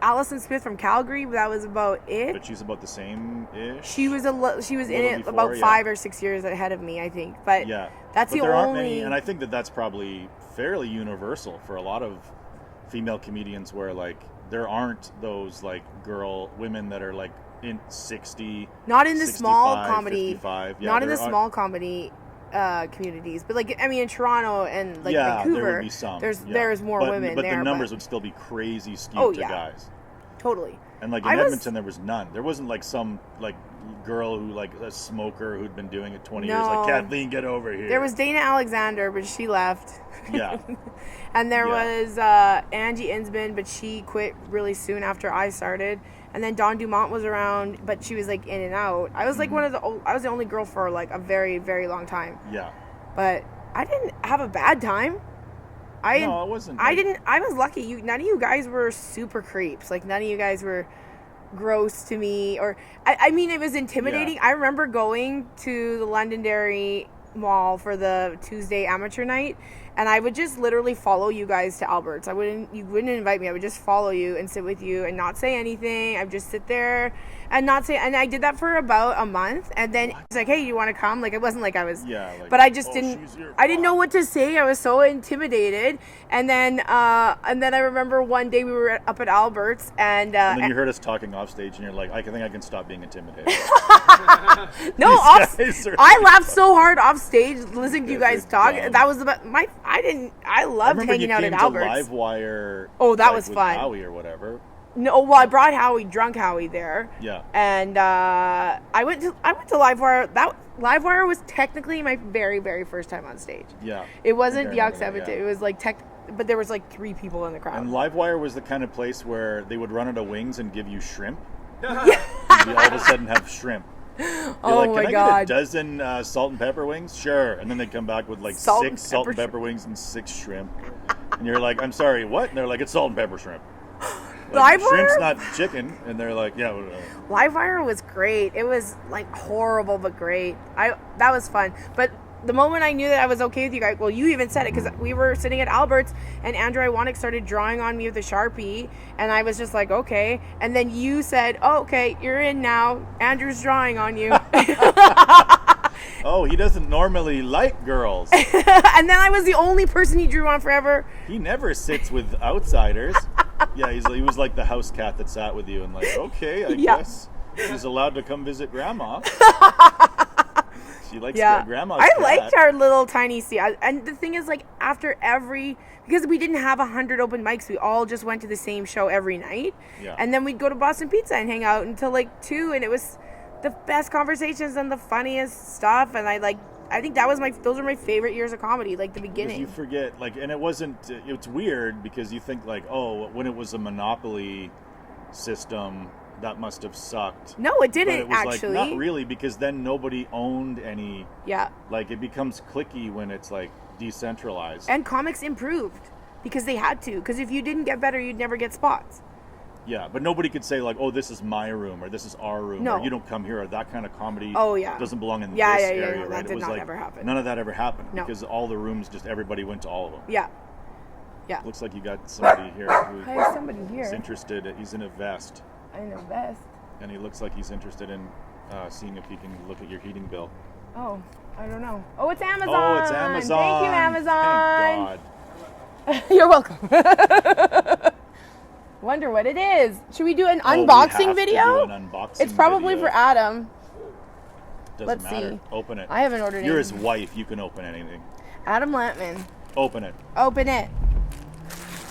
S1: Allison Smith from Calgary, that was about it.
S3: But she's about the same-ish.
S1: She was she was in
S3: little
S1: it
S3: before,
S1: about
S3: yeah.
S1: 5 or 6 years ahead of me, I think. But
S3: Yeah,
S1: that's
S3: but
S1: the
S3: there aren't
S1: only.
S3: many, and I think that's probably fairly universal for a lot of female comedians, where like there aren't those like women that are like in 60,
S1: not in the
S3: 65,
S1: small comedy.
S3: 55. Yeah,
S1: not in the
S3: there are-
S1: small comedy communities, but like I mean in Toronto and like
S3: yeah,
S1: Vancouver,
S3: there would be some.
S1: there's more women
S3: but
S1: there.
S3: the numbers would still be crazy skewed
S1: Oh,
S3: to
S1: yeah.
S3: guys.
S1: Totally.
S3: And like in
S1: I was-
S3: Edmonton, there was none. There wasn't like some like girl who like a smoker who'd been doing it 20 years.
S1: No.
S3: Like Kathleen, get over here.
S1: There was Dana Alexander, but she left.
S3: Yeah.
S1: And there
S3: Yeah.
S1: was Angie Insman, but she quit really soon after I started. And then Dawn Dumont was around, but she was like in and out. I was like I was the only girl for like a very, very long time.
S3: Yeah.
S1: But I didn't have a bad time.
S3: No, it wasn't.
S1: I was lucky. None of you guys were super creeps. Like, none of you guys were gross to me. Or, I mean, it was intimidating.
S3: Yeah.
S1: I remember going to the Londonderry Mall for the Tuesday amateur night, and I would just literally follow you guys to Albert's. You wouldn't invite me. I would just follow you and sit with you and not say anything. I'd just sit there and not say. And I did that for about a month. And then it's like, hey, you want to come? Like, it wasn't like I was.
S3: Yeah. Like,
S1: but I just
S3: "Oh,
S1: didn't.
S3: she's your
S1: I didn't know
S3: mom."
S1: what to say. I was so intimidated. And then I remember one day we were up at Albert's, and
S3: And then you heard us talking off stage, and you're like, I think I can stop being intimidated.
S1: no,
S3: These guys are-
S1: I laughed so hard off stage listening to you
S3: guys
S1: guys
S3: are
S1: talk.
S3: dumb.
S1: That was I loved
S3: remember
S1: hanging
S3: you
S1: out
S3: came
S1: at
S3: to
S1: Albert's.
S3: Livewire.
S1: Oh, that
S3: like,
S1: was
S3: with
S1: fun.
S3: Howie or whatever.
S1: No, well, I brought drunk Howie there.
S3: Yeah.
S1: And I went to Livewire. That Livewire was technically my very, very first time on stage.
S3: Yeah.
S1: It wasn't
S3: I
S1: Yuck
S3: remember that,
S1: 17.
S3: yeah.
S1: It was like but there was like 3 people in the crowd.
S3: And Livewire was the kind of place where they would run out of wings and give you shrimp. You all of a sudden have shrimp. You're
S1: Oh
S3: like,
S1: my
S3: can I
S1: God.
S3: get a dozen salt and pepper wings? Sure. And then they come back with like
S1: Salt
S3: 6
S1: and
S3: salt and
S1: pepper
S3: pepper wings and 6 shrimp. And you're like, I'm sorry, what? And they're like, it's salt and pepper shrimp. Like,
S1: Livewire?
S3: shrimp's not chicken. And they're like, yeah.
S1: Livewire was great. It was like horrible but great. That was fun. But the moment I knew that I was okay with you guys, well, you even said it because we were sitting at Albert's and Andrew Iwanek started drawing on me with a Sharpie, and I was just like, okay. And then you said, oh, okay, you're in now. Andrew's drawing on you.
S3: Oh, he doesn't normally like girls.
S1: And then I was the only person he drew on forever.
S3: He never sits with outsiders. Yeah, he was like the house cat that sat with you and like, okay, I
S1: Yeah.
S3: guess she's allowed to come visit grandma. She likes
S1: Yeah,
S3: grandma's
S1: I
S3: cat.
S1: liked our little tiny seat. And the thing is, like, after because we didn't have 100 open mics, we all just went to the same show every night.
S3: Yeah.
S1: And then we'd go to Boston Pizza and hang out until like 2, and it was the best conversations and the funniest stuff. And I think those were my favorite years of comedy, like the
S3: Because
S1: beginning.
S3: you forget, like, and it's weird because you think like, oh, when it was a monopoly system, that must have sucked.
S1: No, it
S3: But
S1: didn't
S3: it was
S1: actually.
S3: like, not really, because then nobody owned any,
S1: Yeah.
S3: like, it becomes cliquey when it's like decentralized.
S1: And comics improved because they had to. Because if you didn't get better, you'd never get spots.
S3: Yeah, but nobody could say like, "Oh, this is my room," or "This is our room,"
S1: No.
S3: or "You don't come here," or that kind of comedy.
S1: Oh, yeah.
S3: Doesn't belong in
S1: Yeah,
S3: this
S1: yeah, yeah,
S3: area,
S1: no,
S3: right?
S1: that did
S3: It was
S1: not
S3: like
S1: ever happen.
S3: none of that ever happened
S1: No.
S3: because all the rooms, just everybody went to all of them.
S1: Yeah. Yeah.
S3: Looks like you got somebody here who
S1: I have somebody
S3: is
S1: here.
S3: interested. He's in a vest,
S1: I know best.
S3: and he looks like he's interested in seeing if he can look at your heating bill.
S1: Oh, I don't know. Oh, it's Amazon.
S3: Oh, it's Amazon!
S1: Thank you, Amazon.
S3: Thank God.
S1: You're welcome. Wonder what it is. Should we do an
S3: Oh, we
S1: unboxing
S3: have to
S1: video?
S3: do an unboxing
S1: It's probably
S3: video.
S1: for Adam.
S3: Doesn't
S1: let's
S3: matter.
S1: see.
S3: Open it.
S1: I haven't ordered
S3: You're
S1: anything.
S3: his wife. You can open anything.
S1: Adam Lampman.
S3: Open it.
S1: Open it.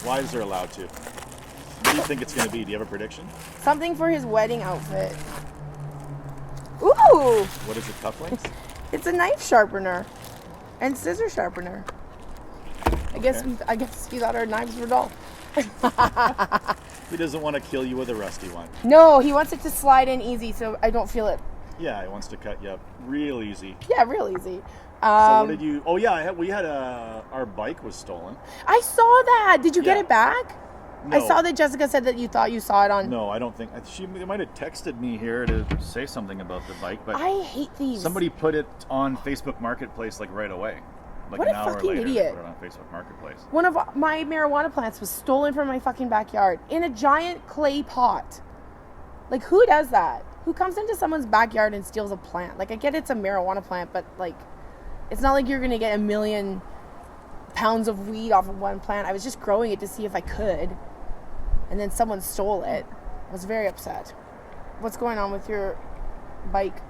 S3: Wives are allowed to. What do you think it's going to be? Do you have a prediction?
S1: Something for his wedding outfit. Ooh!
S3: What is it, cufflinks?
S1: It's a knife sharpener and scissor sharpener. I guess
S3: Okay.
S1: he thought our knives were dull.
S3: He doesn't want to kill you with a rusty one.
S1: No, he wants it to slide in easy so I don't feel it.
S3: Yeah, he wants to cut you up real easy.
S1: Yeah, real easy.
S3: So what did you? Oh yeah, we had our bike was stolen.
S1: I saw that. Did you get
S3: Yeah.
S1: it back?
S3: No.
S1: I saw that Jessica said that you thought you saw it on.
S3: No, I don't think she might have texted me here to say something about the bike, but
S1: I hate these.
S3: somebody put it on Facebook Marketplace like right away, like
S1: What
S3: an
S1: a
S3: hour
S1: fucking
S3: later.
S1: idiot.
S3: Put it on Facebook Marketplace.
S1: One of my marijuana plants was stolen from my fucking backyard in a giant clay pot. Like, who does that? Who comes into someone's backyard and steals a plant? Like, I get it's a marijuana plant, but like, it's not like you're gonna get 1 million pounds of weed off of one plant. I was just growing it to see if I could, and then someone stole it. I was very upset. What's going on with your bike?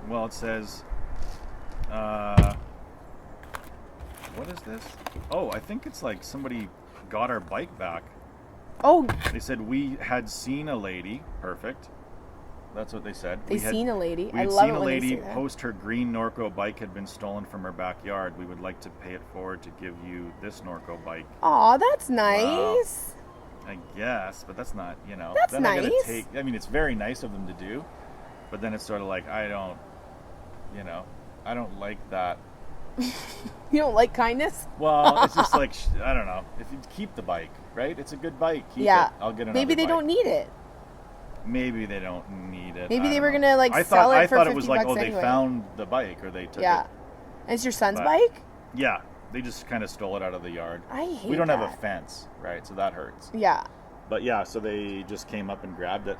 S3: Well, it says, what is this? Oh, I think it's like somebody got our bike back.
S1: Oh,
S3: They said we had seen a lady. Perfect. That's what they said.
S1: they seen a lady.
S3: We
S1: I
S3: had
S1: love
S3: seen
S1: it
S3: a
S1: when they
S3: lady
S1: say that.
S3: post her green Norco bike had been stolen from her backyard. We would like to pay it forward to give you this Norco bike.
S1: Aw, that's nice.
S3: I guess, but that's not,
S1: That's
S3: then I gotta
S1: nice.
S3: I mean, it's very nice of them to do, but then it's sort of like, I don't like that
S1: You don't like kindness?
S3: Well, it's just like, I don't know. If you keep the bike, right? It's a good bike. Keep it. I'll get another
S1: Maybe they
S3: bike.
S1: don't need it.
S3: Maybe they don't need it.
S1: Maybe
S3: I
S1: they
S3: don't
S1: were
S3: know.
S1: gonna like
S3: I
S1: sell
S3: thought,
S1: it for
S3: I thought
S1: 50
S3: it was like,
S1: bucks
S3: they
S1: anyway.
S3: found the bike or they took
S1: Yeah.
S3: it.
S1: And it's your son's
S3: But-
S1: bike?
S3: Yeah. They just kind of stole it out of the yard.
S1: I hate
S3: We don't have a
S1: that.
S3: fence, right? So that hurts.
S1: Yeah.
S3: But yeah, so they just came up and grabbed it.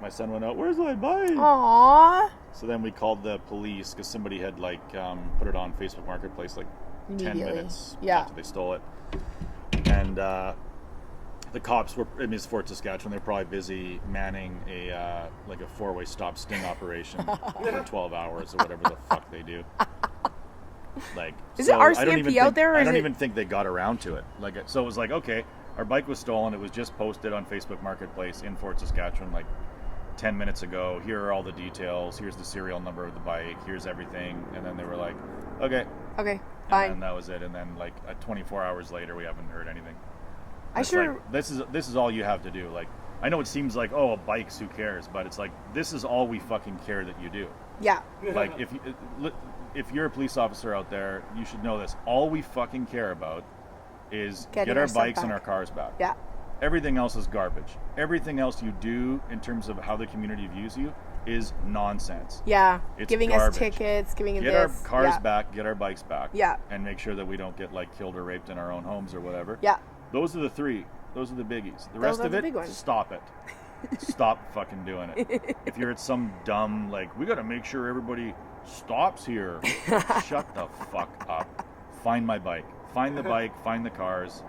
S3: My son went out, where's my bike?
S1: Aww.
S3: So then we called the police because somebody had like put it on Facebook Marketplace like 10
S1: Immediately.
S3: minutes
S1: Yeah.
S3: after they stole it. And the cops were, I mean, it's Fort Saskatchewan, they're probably busy manning a like a 4-way stop sting operation for 12 hours or whatever the fuck they do. Like,
S1: Is
S3: so
S1: it
S3: I don't
S1: RCMP
S3: even
S1: out
S3: think-
S1: there, or
S3: I
S1: is
S3: don't
S1: it-
S3: even think they got around to it. Like, so it was like, okay, our bike was stolen. It was just posted on Facebook Marketplace in Fort Saskatchewan like 10 minutes ago. Here are all the details. Here's the serial number of the bike. Here's everything. And then they were like, okay.
S1: Okay,
S3: And
S1: fine.
S3: that was it. And then like 24 hours later, we haven't heard anything.
S1: I
S3: It's
S1: sure.
S3: like, this is all you have to do. Like, I know it seems like, oh, bikes, who cares? But it's like, this is all we fucking care that you do.
S1: Yeah.
S3: Like, if you're a police officer out there, you should know this. All we fucking care about is
S1: Getting
S3: get our
S1: our stuff
S3: bikes and
S1: back.
S3: our cars back.
S1: Yeah.
S3: Everything else is garbage. Everything else you do in terms of how the community views you is nonsense.
S1: Yeah.
S3: It's
S1: Giving
S3: garbage.
S1: us tickets, giving
S3: Get
S1: this.
S3: our cars
S1: yeah.
S3: back, get our bikes back.
S1: Yeah.
S3: And make sure that we don't get like killed or raped in our own homes or whatever.
S1: Yeah.
S3: Those are the three. Those are the biggies. The
S1: Those
S3: rest
S1: are
S3: of
S1: the
S3: it,
S1: big ones.
S3: stop it. Stop fucking doing it. If you're at some dumb, like, we got to make sure everybody stops here. Shut the fuck up. Find my bike. Find the bike. Find the cars.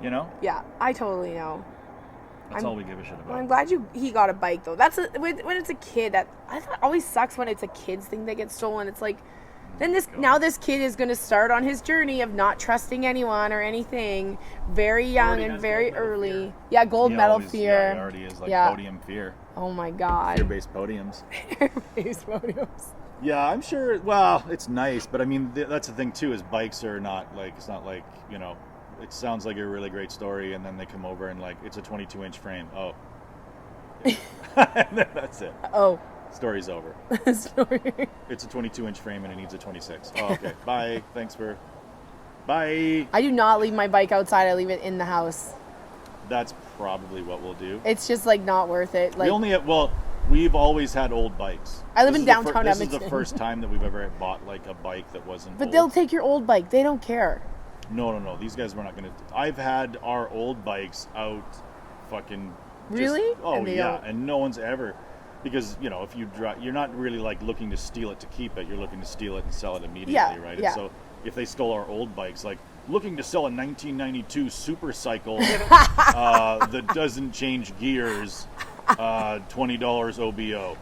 S3: You know?
S1: Yeah. I totally know.
S3: That's all we give a shit
S1: Well, I'm
S3: about.
S1: glad he got a bike though. That's when it's a kid. That I thought always sucks when it's a kid's thing that gets stolen. It's like, then this kid is going to start on his journey of not trusting anyone or anything. Very young
S3: Already
S1: and
S3: has
S1: very
S3: gold medal
S1: early.
S3: fear.
S1: Yeah, gold
S3: He
S1: medal
S3: always-
S1: fear.
S3: Yeah, he already is like
S1: Yeah.
S3: podium fear.
S1: Oh my god.
S3: Fear-based podiums.
S1: Fear-based photos.
S3: Yeah, I'm sure. Well, it's nice, but I mean, that's the thing too. Is bikes are not like, it's not like, you know, it sounds like a really great story, and then they come over and like, it's a 22-inch frame. Oh, and then that's it.
S1: Oh.
S3: Story's over.
S1: Story.
S3: It's a 22-inch frame and it needs a 26. Oh, okay. Bye. Thanks for. Bye.
S1: I do not leave my bike outside. I leave it in the house.
S3: That's probably what we'll do.
S1: It's just like not worth it. Like,
S3: We only have, well, we've always had old bikes.
S1: I live
S3: This
S1: in
S3: is the
S1: downtown
S3: This is
S1: Edmonton.
S3: the first time that we've ever bought like a bike that wasn't.
S1: but
S3: old.
S1: they'll take your old bike. They don't care.
S3: No. These guys were not going to. I've had our old bikes out fucking.
S1: Really?
S3: Oh,
S1: And they
S3: yeah.
S1: don't-
S3: And no one's ever. Because, you know, if you drive, you're not really like looking to steal it to keep it. You're looking to steal it and sell it immediately,
S1: Yeah,
S3: right?
S1: yeah.
S3: And so if they stole our old bikes, like looking to sell a 1992 Super Cycle that doesn't change gears, $20 OBO.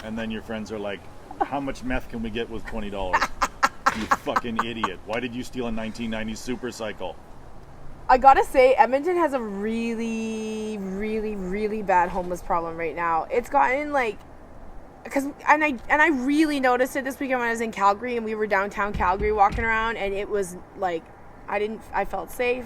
S3: And then your friends are like, how much meth can we get with $20? You fucking idiot. Why did you steal a 1990 Super Cycle?
S1: I gotta say, Edmonton has a really, really, really bad homeless problem right now. It's gotten like, and I really noticed it this weekend when I was in Calgary and we were downtown Calgary walking around, and it was like, I felt safe.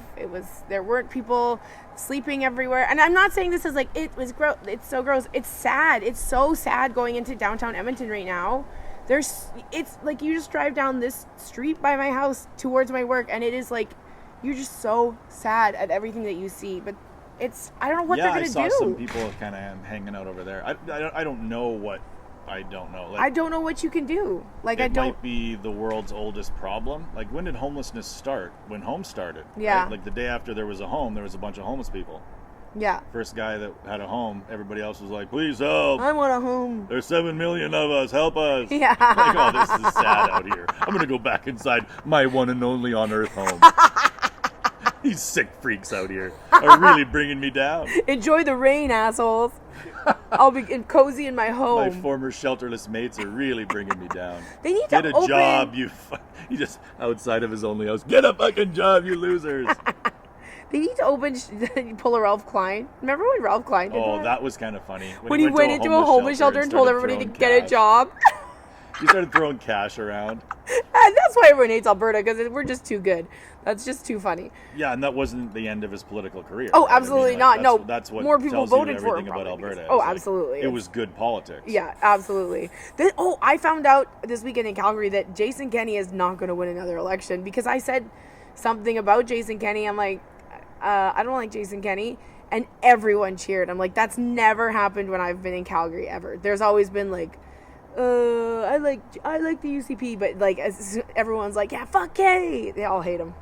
S1: There weren't people sleeping everywhere, and I'm not saying this is like, it was gross. It's so gross. It's sad. It's so sad going into downtown Edmonton right now. It's like you just drive down this street by my house towards my work, and it is like, you're just so sad at everything that you see. But I don't know what they're gonna do.
S3: I saw some people kind of hanging out over there. I don't know what. I don't know. Like,
S1: I don't know what you can do. Like,
S3: it might be the world's oldest problem. Like, when did homelessness start? When homes started.
S1: Yeah.
S3: Right? Like the day after there was a home, there was a bunch of homeless people.
S1: Yeah.
S3: First guy that had a home, everybody else was like, please help.
S1: I want a home.
S3: There's 7 million of us. Help us.
S1: Yeah.
S3: Like, oh, this is sad out here. I'm going to go back inside my one and only on earth home. These sick freaks out here are really bringing me down.
S1: Enjoy the rain, assholes. I'll be cozy in my
S3: My
S1: home.
S3: former shelterless mates are really bringing me down.
S1: They need
S3: Get
S1: to
S3: a
S1: open.
S3: job, you just outside of his only house. Get a fucking job, you losers.
S1: They need to open. Pull a Ralph Klein. Remember when Ralph Klein did
S3: Oh,
S1: that?
S3: that was kind of funny.
S1: When he went into a homeless shelter and told everybody to get a job.
S3: You started throwing cash around.
S1: And that's why everyone hates Alberta, because we're just too good. That's just too funny.
S3: Yeah, and that wasn't the end of his political career.
S1: Oh,
S3: right?
S1: absolutely
S3: I mean,
S1: not.
S3: That's what
S1: more people
S3: tells
S1: voted
S3: you
S1: for
S3: everything
S1: him.
S3: about Alberta.
S1: Oh,
S3: It's like,
S1: absolutely.
S3: it was good politics.
S1: Yeah, absolutely. I found out this weekend in Calgary that Jason Kenney is not going to win another election, because I said something about Jason Kenney. I'm like, I don't like Jason Kenney. And everyone cheered. I'm like, that's never happened when I've been in Calgary ever. There's always been like, I like the UCP, but like everyone's like, yeah, fuck Kenney. They all hate him.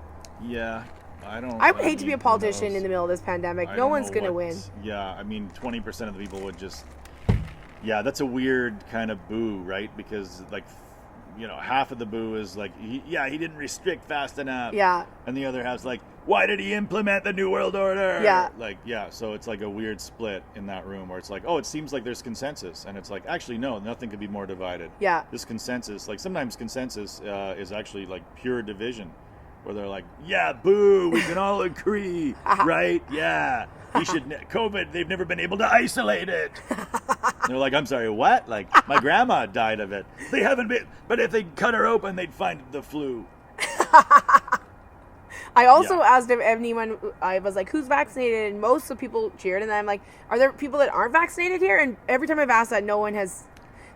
S3: Yeah,
S1: I would hate to be a politician in the middle of this pandemic. No one's gonna win.
S3: Yeah, I mean, 20% of the people would just. Yeah, that's a weird kind of boo, right? Because like, half of the boo is like, he didn't restrict fast enough.
S1: Yeah.
S3: And the other half's like, why did he implement the New World Order?
S1: Yeah.
S3: Like, yeah, so it's like a weird split in that room where it's like, oh, it seems like there's consensus. And it's like, actually, no, nothing could be more divided.
S1: Yeah.
S3: This consensus, like sometimes consensus is actually like pure division, where they're like, yeah, boo, we can all agree, right? Yeah. COVID, they've never been able to isolate it. And they're like, I'm sorry, what? Like, my grandma died of it. They haven't been, but if they cut her open, they'd find the flu.
S1: I also asked if anyone, I was like, who's vaccinated? And most of the people cheered. And then I'm like, are there people that aren't vaccinated here? And every time I've asked that, no one has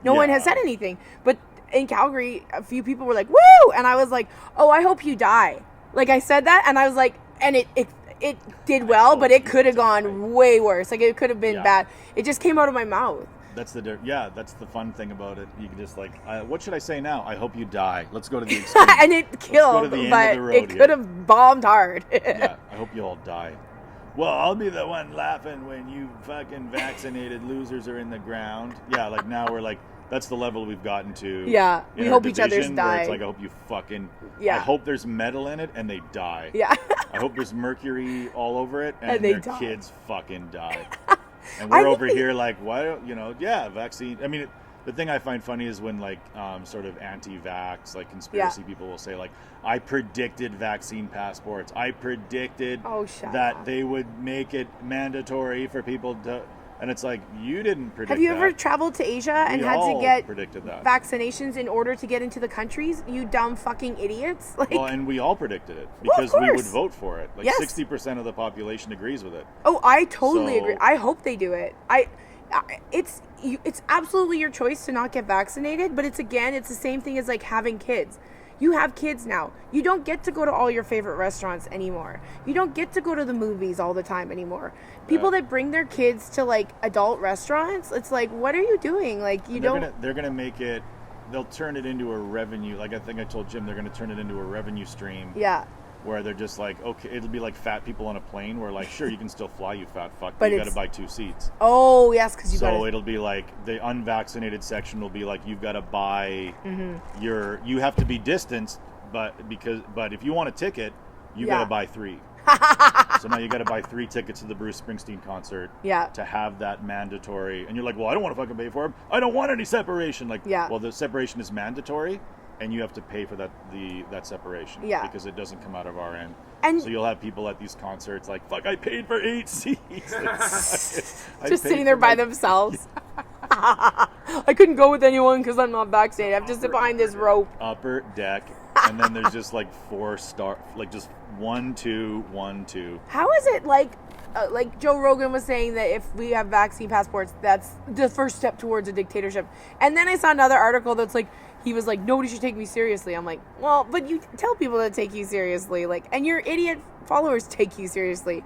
S1: said anything. But in Calgary, a few people were like, woo! And I was like, oh, I hope you die. Like, I said that, and I was like, and it did well, but it could have gone way worse. Like, it could have been bad. It just came out of my mouth.
S3: That's the fun thing about it. You can just like, what should I say now? I hope you die. Let's go to the extreme.
S1: And it killed, but it could have bombed hard.
S3: Yeah, I hope you all die. Well, I'll be the one laughing when you fucking vaccinated losers are in the ground. Yeah, like now we're like, that's the level we've gotten to.
S1: Yeah, we hope each other's die.
S3: It's like, I hope you fucking.
S1: Yeah.
S3: I hope there's metal in it and they die.
S1: Yeah.
S3: I hope there's mercury all over it and their kids fucking die. And we're over here like, why don't, vaccine. I mean, the thing I find funny is when like sort of anti-vax, like conspiracy people will say like, I predicted vaccine passports. I predicted that they would make it mandatory for people to, and it's like, you didn't predict that.
S1: Have you ever traveled to Asia and had to get
S3: that.
S1: vaccinations in order to get into the countries? You dumb fucking idiots. Like,
S3: well, and we all predicted it because we would vote for it. Like 60% of the population agrees with it.
S1: Oh, I totally agree. I hope they do it. It's absolutely your choice to not get vaccinated, but it's the same thing as like having kids. You have kids now. You don't get to go to all your favorite restaurants anymore. You don't get to go to the movies all the time anymore. People that bring their kids to like adult restaurants, it's like, what are you doing? Like,
S3: they're gonna make it. They'll turn it into a revenue. Like I think I told Jim, they're gonna turn it into a revenue stream.
S1: Yeah.
S3: Where they're just like, okay, it'll be like fat people on a plane where like, sure, you can still fly, you fat fuck, but you got to buy 2 seats.
S1: Oh, yes, because
S3: it'll be like the unvaccinated section will be like, you've got to buy you have to be distanced, but if you want a ticket, you got to buy 3. So now you got to buy 3 tickets to the Bruce Springsteen concert to have that mandatory. And you're like, well, I don't want to fucking pay for it. I don't want any separation. Like, well, the separation is mandatory. And you have to pay for that separation because it doesn't come out of our end. And so you'll have people at these concerts like, fuck, I paid for 8 seats.
S1: Just sitting there by themselves. I couldn't go with anyone because I'm not vaccinated. I have to sit behind this rope.
S3: Upper deck. And then there's just like 4 star, like just 1, 2, 1, 2.
S1: How is it like Joe Rogan was saying that if we have vaccine passports, that's the first step towards a dictatorship. And then I saw another article that's like, he was like, nobody should take me seriously. I'm like, well, but you tell people to take you seriously. Like, and your idiot followers take you seriously.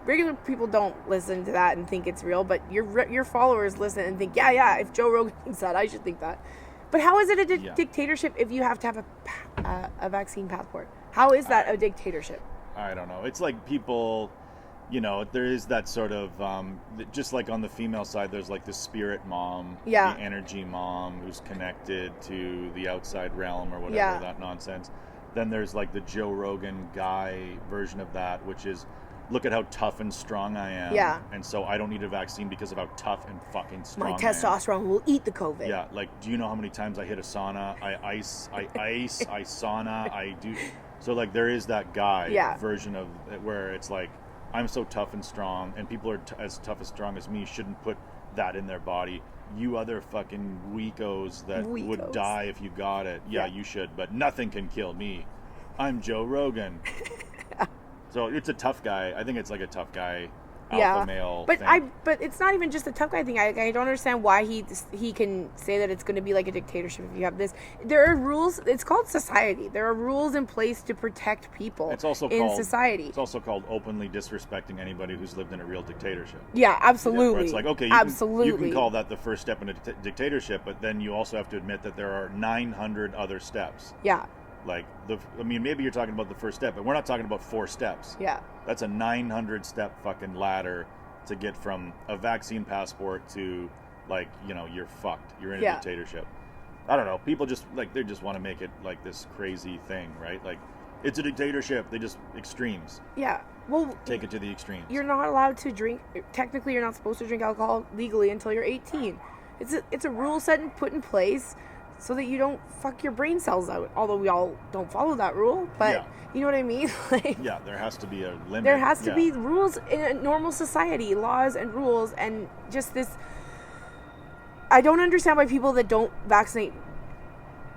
S1: Regular people don't listen to that and think it's real, but your followers listen and think, yeah, if Joe Rogan thinks that, I should think that. But how is it a dictatorship if you have to have a vaccine passport? How is that a dictatorship?
S3: I don't know. It's like people... there is that sort of, just like on the female side, there's like the spirit mom, the energy mom who's connected to the outside realm or whatever, that nonsense. Then there's like the Joe Rogan guy version of that, which is, look at how tough and strong I am. Yeah. And so I don't need a vaccine because of how tough and fucking strong I am.
S1: My testosterone will eat the COVID.
S3: Yeah. Like, do you know how many times I hit a sauna? I ice, I sauna, I do. So like there is that guy version of it where it's like, I'm so tough and strong, and people are as tough and strong as me shouldn't put that in their body. You other fucking weakos that would die if you got it. Yeah, you should, but nothing can kill me. I'm Joe Rogan. So it's a tough guy. I think it's like a tough guy alpha male thing.
S1: But it's not even just a tough guy thing. I don't understand why he can say that it's going to be like a dictatorship if you have this. There are rules. It's called society. There are rules in place to protect people.
S3: It's also
S1: in
S3: called
S1: society.
S3: It's also called openly disrespecting anybody who's lived in a real dictatorship.
S1: Yeah, absolutely.
S3: Where it's like, okay, you can call that the first step in a dictatorship, but then you also have to admit that there are 900 other steps.
S1: Yeah.
S3: Like maybe you're talking about the first step, but we're not talking about 4 steps.
S1: Yeah.
S3: That's a 900 step fucking ladder to get from a vaccine passport to, like, you're fucked. You're in a dictatorship. I don't know. People just they just want to make it like this crazy thing, right? Like, it's a dictatorship. They just extremes.
S1: Yeah. Well,
S3: take it to the extremes.
S1: You're not allowed to drink. Technically, you're not supposed to drink alcohol legally until you're 18. It's a rule set and put in place so that you don't fuck your brain cells out. Although we all don't follow that rule, but you know what I mean?
S3: There has to be a limit.
S1: There has to be rules in a normal society, laws and rules, and just this. I don't understand why people that don't vaccinate.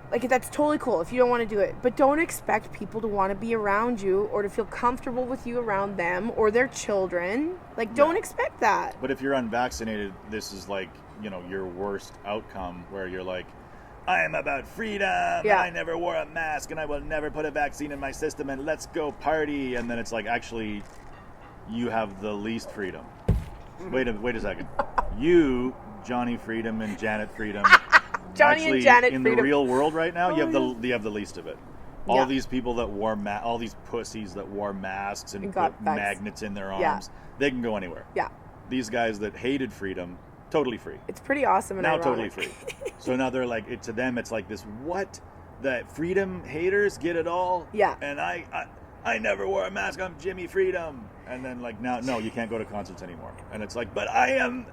S1: Like, that's totally cool if you don't want to do it, but don't expect people to want to be around you or to feel comfortable with you around them or their children. Like, don't expect that.
S3: But if you're unvaccinated, this is like, your worst outcome, where you're like, I am about freedom, and I never wore a mask, and I will never put a vaccine in my system, and let's go party. And then it's like, actually, you have the least freedom. Wait a second. You, Johnny Freedom and Janet Freedom,
S1: Johnny and Janet
S3: in
S1: Freedom.
S3: The real world right now, you have the least of it. All these people that wore all these pussies that wore masks and put magnets in their arms, they can go anywhere.
S1: Yeah.
S3: These guys that hated freedom, totally free.
S1: It's pretty awesome and
S3: now
S1: ironic.
S3: Totally free. So now they're like, to them it's like this, what? That freedom haters get it all?
S1: Yeah.
S3: And I never wore a mask, I'm Jimmy Freedom. And then like, now, no, you can't go to concerts anymore. And it's like, but I am...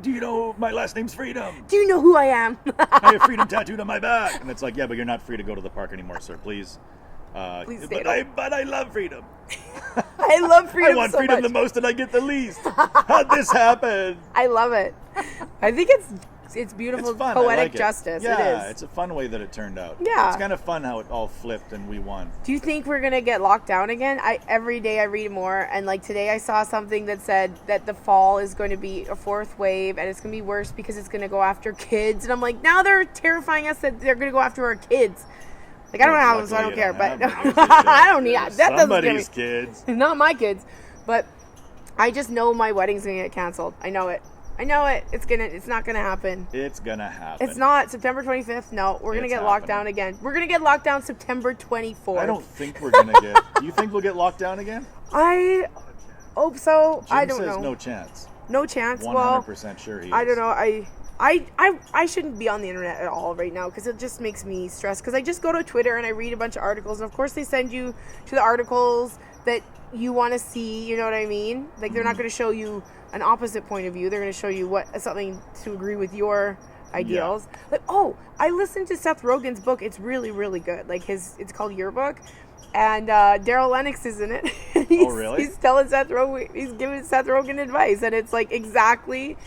S3: do you know my last name's Freedom?
S1: Do you know who I am?
S3: I have freedom tattooed on my back. And it's like, yeah, but you're not free to go to the park anymore, sir. Please.
S1: Please
S3: but I love freedom.
S1: I love freedom.
S3: I want
S1: so
S3: freedom
S1: much.
S3: the most, and I get the least. How'd this happen?
S1: I love it. I think it's beautiful,
S3: it's fun.
S1: poetic
S3: like
S1: justice.
S3: Yeah,
S1: it is.
S3: It's a fun way that it turned out.
S1: Yeah.
S3: It's kind of fun how it all flipped and we won.
S1: Do you think we're gonna get locked down again? Every day I read more, and like today I saw something that said that the fall is going to be a 4th wave, and it's going to be worse because it's going to go after kids. And I'm like, now they're terrifying us that they're going to go after our kids. Like, I don't have them, so I don't care. But I don't need that. That doesn't scare me.
S3: Somebody's kids.
S1: Not my kids. But I just know my wedding's gonna get canceled. I know it. It's not gonna happen.
S3: It's gonna happen.
S1: It's not. September 25th. No, we're gonna get locked down again. We're gonna get locked down September 24th.
S3: I don't think we're gonna get. You think we'll get locked down again?
S1: I hope so.
S3: Jim
S1: I don't
S3: says
S1: know.
S3: no chance.
S1: No chance.
S3: 100% sure he is.
S1: I don't know. I shouldn't be on the internet at all right now because it just makes me stressed. Because I just go to Twitter and I read a bunch of articles, and of course they send you to the articles that you want to see. You know what I mean? Like, they're not going to show you an opposite point of view. They're going to show you something to agree with your ideals. Yeah. Like, I listened to Seth Rogen's book. It's really, really good. Like, it's called Your Book. And Daryl Lennox is in it.
S3: Really?
S1: He's telling Seth Rogen, he's giving Seth Rogen advice, and it's like exactly,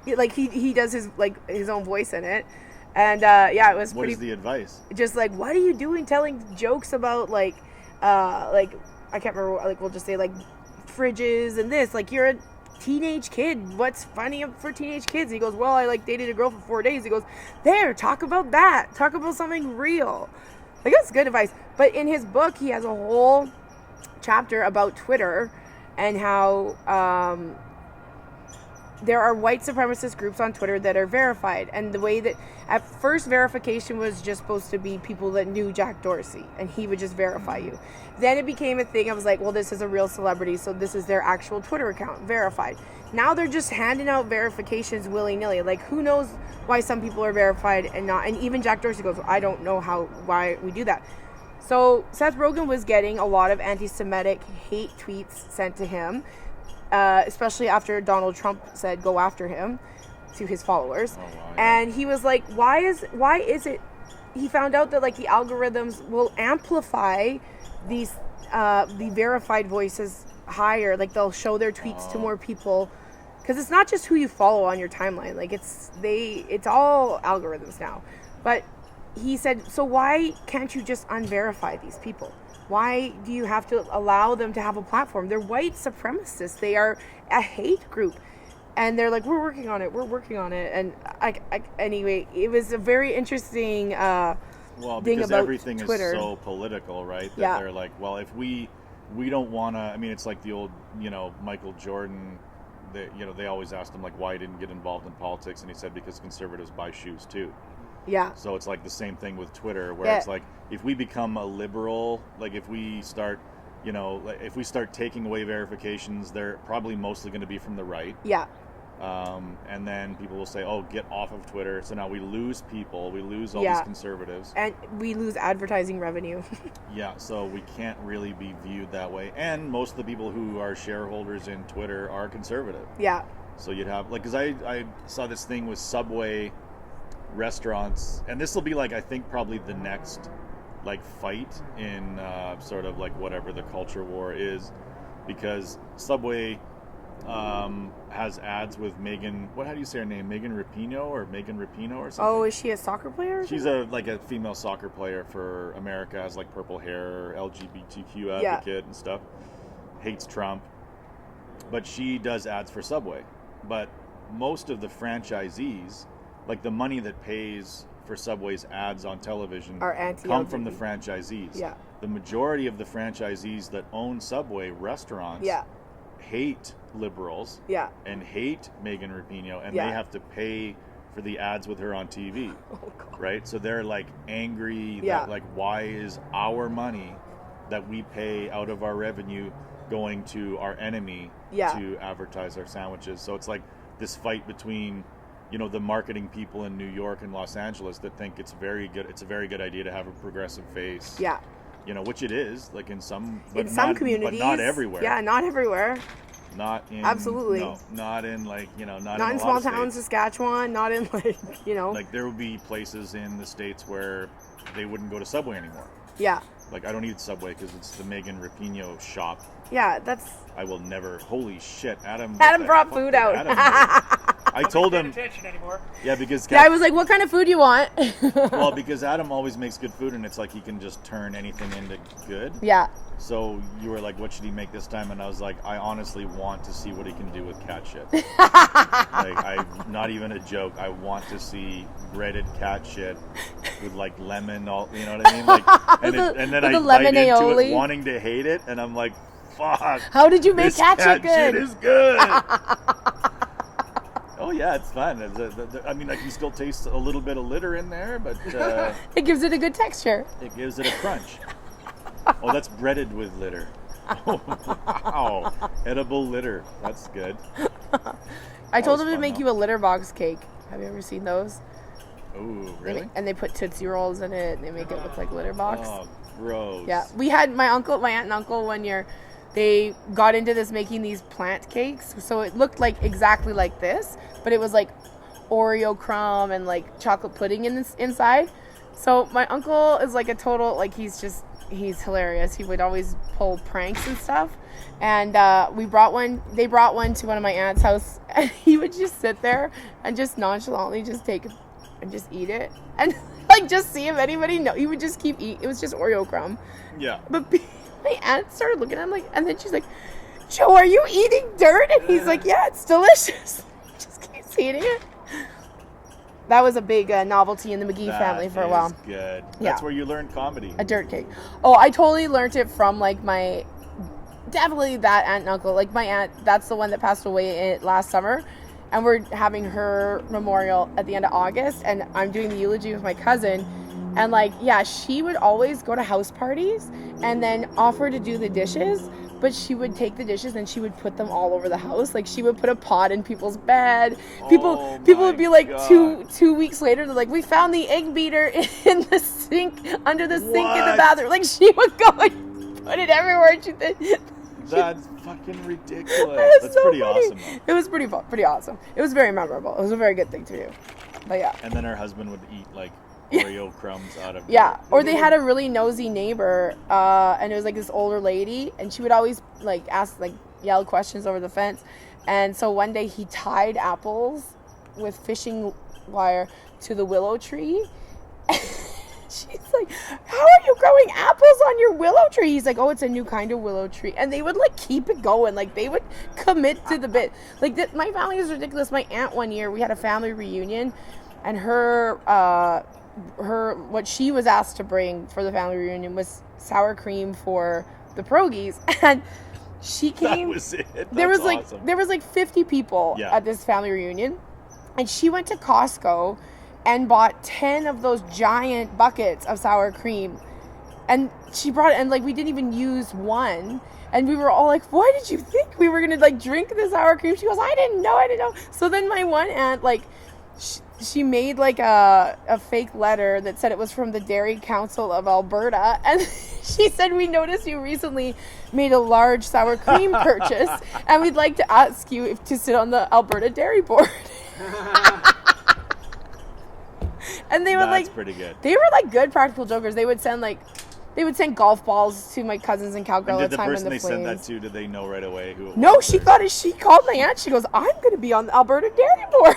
S1: like he does his own voice in it, and it was
S3: What is the advice?
S1: just like, what are you doing telling jokes about like I can't remember, like, we'll just say like fridges and this, like, you're a teenage kid, what's funny for teenage kids? He goes, well, I like dated a girl for 4 days. He goes, there, talk about that, talk about something real. Like, that's good advice. But in his book, he has a whole chapter about Twitter and how there are white supremacist groups on Twitter that are verified. And the way that at first verification was just supposed to be people that knew Jack Dorsey, and he would just verify you. Then it became a thing. I was like, well, this is a real celebrity, so this is their actual Twitter account, verified. Now they're just handing out verifications willy-nilly. Like, who knows why some people are verified and not? And even Jack Dorsey goes, I don't know why we do that. So Seth Rogen was getting a lot of anti-Semitic hate tweets sent to him, especially after Donald Trump said go after him to his followers.
S3: Oh, wow,
S1: and he was like, why is it? He found out that, like, the algorithms will amplify these the verified voices higher. Like they'll show their tweets to more people, because it's not just who you follow on your timeline. Like it's all algorithms now. But he said, so why can't you just unverify these people? Why do you have to allow them to have a platform? They're white supremacists. They are a hate group. And they're like, we're working on it. And anyway, it was a very interesting
S3: well,
S1: thing
S3: because
S1: about
S3: everything
S1: Twitter.
S3: is so political, right? That
S1: Yeah.
S3: they're like, well, if we don't want to, I mean, it's like the old, Michael Jordan, they always asked him, like, why he didn't get involved in politics. And he said, because conservatives buy shoes too.
S1: Yeah.
S3: So it's like the same thing with Twitter, where
S1: Yeah.
S3: it's like, if we become a liberal, like if we start, if we start taking away verifications, they're probably mostly going to be from the right.
S1: Yeah.
S3: And then people will say, oh, get off of Twitter. So now we lose people. We lose all these conservatives.
S1: And we lose advertising revenue.
S3: Yeah, so we can't really be viewed that way. And most of the people who are shareholders in Twitter are conservative.
S1: Yeah.
S3: So you'd have, like, because I saw this thing with Subway restaurants. And this will be, like, I think probably the next, like, fight in sort of, like, whatever the culture war is. Because Subway has ads with how do you say her name? Megan Rapinoe or something?
S1: Oh, is she a soccer player?
S3: She's a female soccer player for America, has like purple hair, LGBTQ advocate and stuff. Hates Trump. But she does ads for Subway. But most of the franchisees, like the money that pays for Subway's ads on television come from the franchisees.
S1: Yeah.
S3: The majority of the franchisees that own Subway restaurants hate liberals and hate Megan Rapinoe, and they have to pay for the ads with her on TV.
S1: Oh, God.
S3: Right? So they're like angry that, like, why is our money that we pay out of our revenue going to our enemy to advertise our sandwiches? So it's like this fight between, the marketing people in New York and Los Angeles that think it's a very good idea to have a progressive face.
S1: Yeah.
S3: Which it is, like in some
S1: communities,
S3: but not everywhere.
S1: Yeah, not everywhere.
S3: Not in
S1: absolutely.
S3: No, not in like
S1: not in small towns, Saskatchewan. Not in
S3: like there would be places in the States where they wouldn't go to Subway anymore.
S1: Yeah.
S3: Like I don't eat Subway because it's the Megan Rapinoe shop.
S1: Yeah, that's.
S3: I will never. Holy shit, Adam
S1: brought food out.
S3: I told him. Yeah, because
S1: I was like, "What kind of food you want?"
S3: Well, because Adam always makes good food, and it's like he can just turn anything into good.
S1: Yeah.
S3: So you were like, "What should he make this time?" And I was like, "I honestly want to see what he can do with cat shit." Not even a joke. I want to see breaded cat shit with like lemon, you know what I mean? Like, and then I bite into it, wanting to hate it, and I'm like, "Fuck!
S1: How did you make cat shit good?
S3: Shit is good." Oh yeah, it's fun. I mean, like you still taste a little bit of litter in there, but
S1: it gives it a good texture.
S3: It gives it a crunch. Oh, that's breaded with litter. Oh, wow, edible litter. That's good.
S1: I told him to make you a litter box cake. Have you ever seen those?
S3: Oh, really?
S1: And they put Tootsie Rolls in it, and they make it look like litter box.
S3: Oh, gross.
S1: Yeah, we had my aunt and uncle one year. They got into this making these plant cakes, so it looked like exactly like this, but it was like Oreo crumb and like chocolate pudding inside. So my uncle is like a total, like he's hilarious. He would always pull pranks and stuff. And they brought one to one of my aunt's house, and he would just sit there and just nonchalantly just take it and just eat it, and like just see if anybody know. He would just keep eating. It was just Oreo crumb.
S3: Yeah.
S1: But my aunt started looking at him and then she's like, "Joe, are you eating dirt?" And he's like, "Yeah, it's delicious." Just keeps eating it. That was a big novelty in the McGee family for a while.
S3: That is good. That's where you learned comedy.
S1: A dirt cake. Oh, I totally learned it from like definitely that aunt and uncle. Like my aunt, that's the one that passed away last summer. And we're having her memorial at the end of August. And I'm doing the eulogy with my cousin. And like, yeah, she would always go to house parties and then offer to do the dishes. But she would take the dishes and she would put them all over the house. Like she would put a pot in people's bed. People would be like, two weeks later, they're like, "We found the egg beater in the sink, under the sink in the bathroom." Like she would go and put it everywhere.
S3: That's fucking ridiculous. That's so pretty awesome though.
S1: It was pretty awesome. It was very memorable. It was a very good thing to do. But yeah.
S3: And then her husband would eat like Oreo crumbs out of
S1: Yeah, or they had a really nosy neighbor, and it was like this older lady, and she would always like ask like yell questions over the fence. And so one day he tied apples with fishing wire to the willow tree. She's like, how are you growing apples on your willow tree? He's like, oh, it's a new kind of willow tree. And they would like keep it going. Like they would commit to the bit. Like my family is ridiculous. My aunt one year, we had a family reunion, and her what she was asked to bring for the family reunion was sour cream for the pierogies. And she came.
S3: That was it.
S1: There was
S3: awesome.
S1: there was like 50 people at this family reunion, and she went to Costco and bought 10 of those giant buckets of sour cream. And she brought it, and like we didn't even use one. And we were all like, why did you think we were gonna like drink the sour cream? She goes, I didn't know. So then my one aunt, like, she made like a fake letter that said it was from the Dairy Council of Alberta. And she said, we noticed you recently made a large sour cream purchase, and we'd like to ask you to sit on the Alberta Dairy Board. And they were
S3: That's
S1: like,
S3: pretty good.
S1: They were like good practical jokers. They would send golf balls to my cousins in Calgary all the time in the Flames.
S3: Did the person they sent that to, did they know right away who it was?
S1: No, she thought it. She called my aunt. She goes, I'm going to be on the Alberta Dairy Board.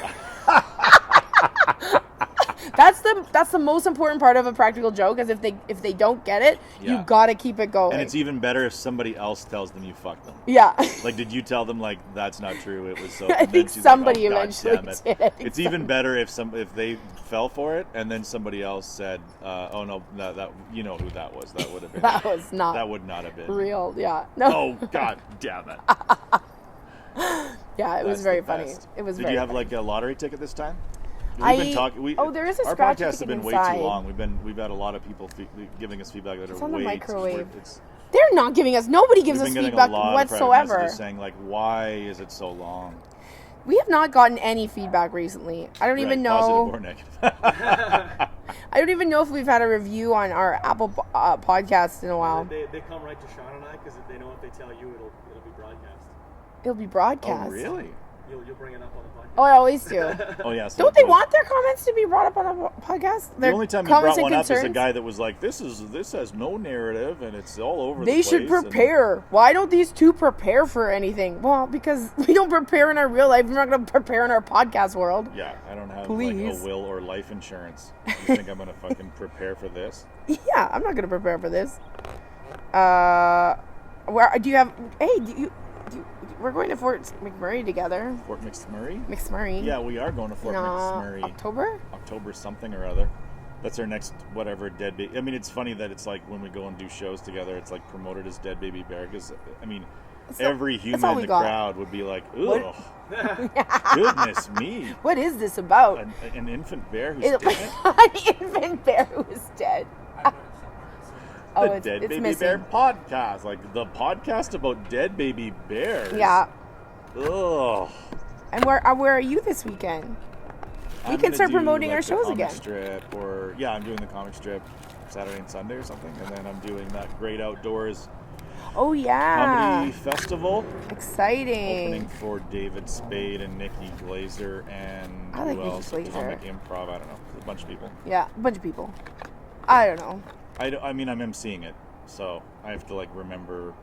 S1: That's the most important part of a practical joke, is if they don't get it, you gotta keep it going.
S3: And it's even better if somebody else tells them you fucked them.
S1: Yeah.
S3: Like, did you tell them like that's not true? It was so.
S1: I think somebody eventually did.
S3: It's even better if they fell for it and then somebody else said, "Oh no, that you know who that was? That would have been.
S1: That was not.
S3: That would not have been
S1: real. Yeah. No.
S3: Oh God damn it.
S1: Yeah, it was very funny. It was.
S3: Did
S1: very
S3: you have
S1: funny.
S3: like a lottery ticket this time? We've been talking.
S1: There is a
S3: our
S1: scratch
S3: podcasts have been
S1: inside.
S3: way too long. We've had a lot of people giving us feedback that
S1: It's
S3: are
S1: on the
S3: way
S1: microwave.
S3: It's,
S1: They're not giving us. Nobody gives
S3: we've
S1: us
S3: been getting
S1: feedback
S3: a lot
S1: whatsoever.
S3: Of messages saying like, why is it so long?
S1: We have not gotten any feedback recently. I don't even know.
S3: Positive or negative.
S1: I don't even know if we've had a review on our Apple podcast in a while.
S4: They come right to Sean and I, because if they know if they tell you, it'll be broadcast.
S1: It'll be broadcast.
S3: Oh really?
S4: You'll bring it up on the podcast.
S1: Oh, I always do.
S3: Oh yeah. So
S1: Don't they want their comments to be brought up on the podcast?
S3: The only time you brought one up is a guy that was like, "This has no narrative and it's all over."
S1: They should prepare. Why don't these two prepare for anything? Well, because we don't prepare in our real life. We're not going to prepare in our podcast world.
S3: Yeah, I don't have
S1: Please.
S3: like a will or life insurance. You think I'm going to fucking prepare for this?
S1: Yeah, I'm not going to prepare for this. Where do you have? Hey, we're going to Fort McMurray together.
S3: Fort McMurray?
S1: McMurray.
S3: Yeah, we are going to Fort McMurray. October something or other. That's our next whatever dead baby. I mean, it's funny that it's like when we go and do shows together, it's like promoted as Dead Baby Bear. Because I mean, every human in the crowd would be like, "Ugh, goodness me!
S1: What is this about?
S3: An infant bear who's dead?
S1: An infant bear who is dead."
S3: The Dead Baby
S1: missing.
S3: Bear podcast, like the podcast about dead baby bears.
S1: Yeah.
S3: Ugh.
S1: And where are you this weekend? We can start promoting our shows again.
S3: Strip, I'm doing the comic strip Saturday and Sunday or something, and then I'm doing that Great Outdoors.
S1: Oh yeah.
S3: Comedy festival.
S1: Exciting.
S3: Opening for David Spade and Nikki Glazer and
S1: I like
S3: who else?
S1: Nikki Glazer.
S3: Comic Improv. I don't know. A bunch of people.
S1: Yeah, a bunch of people. I don't know.
S3: I mean, I'm emceeing it, so I have to like remember.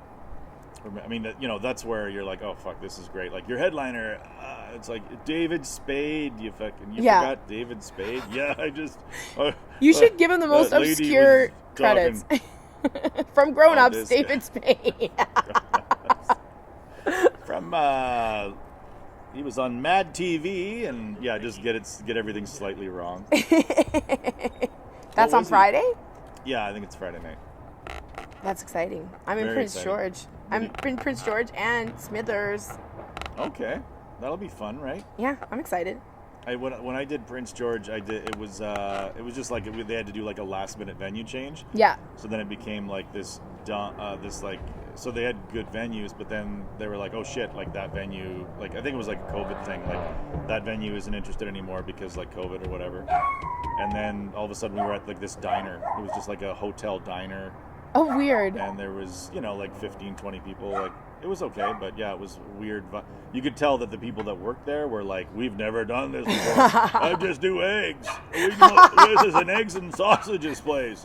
S3: I mean, that's where you're like, oh fuck, this is great. Like your headliner, it's like David Spade. You forgot David Spade. Yeah, I just.
S1: You should give him the most obscure credits. From Grown Ups, David Spade.
S3: From he was on Mad TV, and just get everything slightly wrong.
S1: That's on Friday?
S3: Yeah, I think it's Friday night.
S1: That's exciting. I'm in Prince George. I'm in Prince George and Smithers.
S3: Okay, that'll be fun, right?
S1: Yeah, I'm excited.
S3: When I did Prince George, it was just like they had to do like a last minute venue change.
S1: Yeah.
S3: So then it became like this so they had good venues, but then they were like, oh shit, like that venue, like I think it was like a COVID thing, like that venue isn't interested anymore because like COVID or whatever. And then all of a sudden we were at like this diner. It was just like a hotel diner.
S1: Oh, weird.
S3: And there was, like 15, 20 people like It was okay, but yeah, it was weird. You could tell that the people that worked there were like, "We've never done this before. I just do eggs. This is an eggs and sausages place."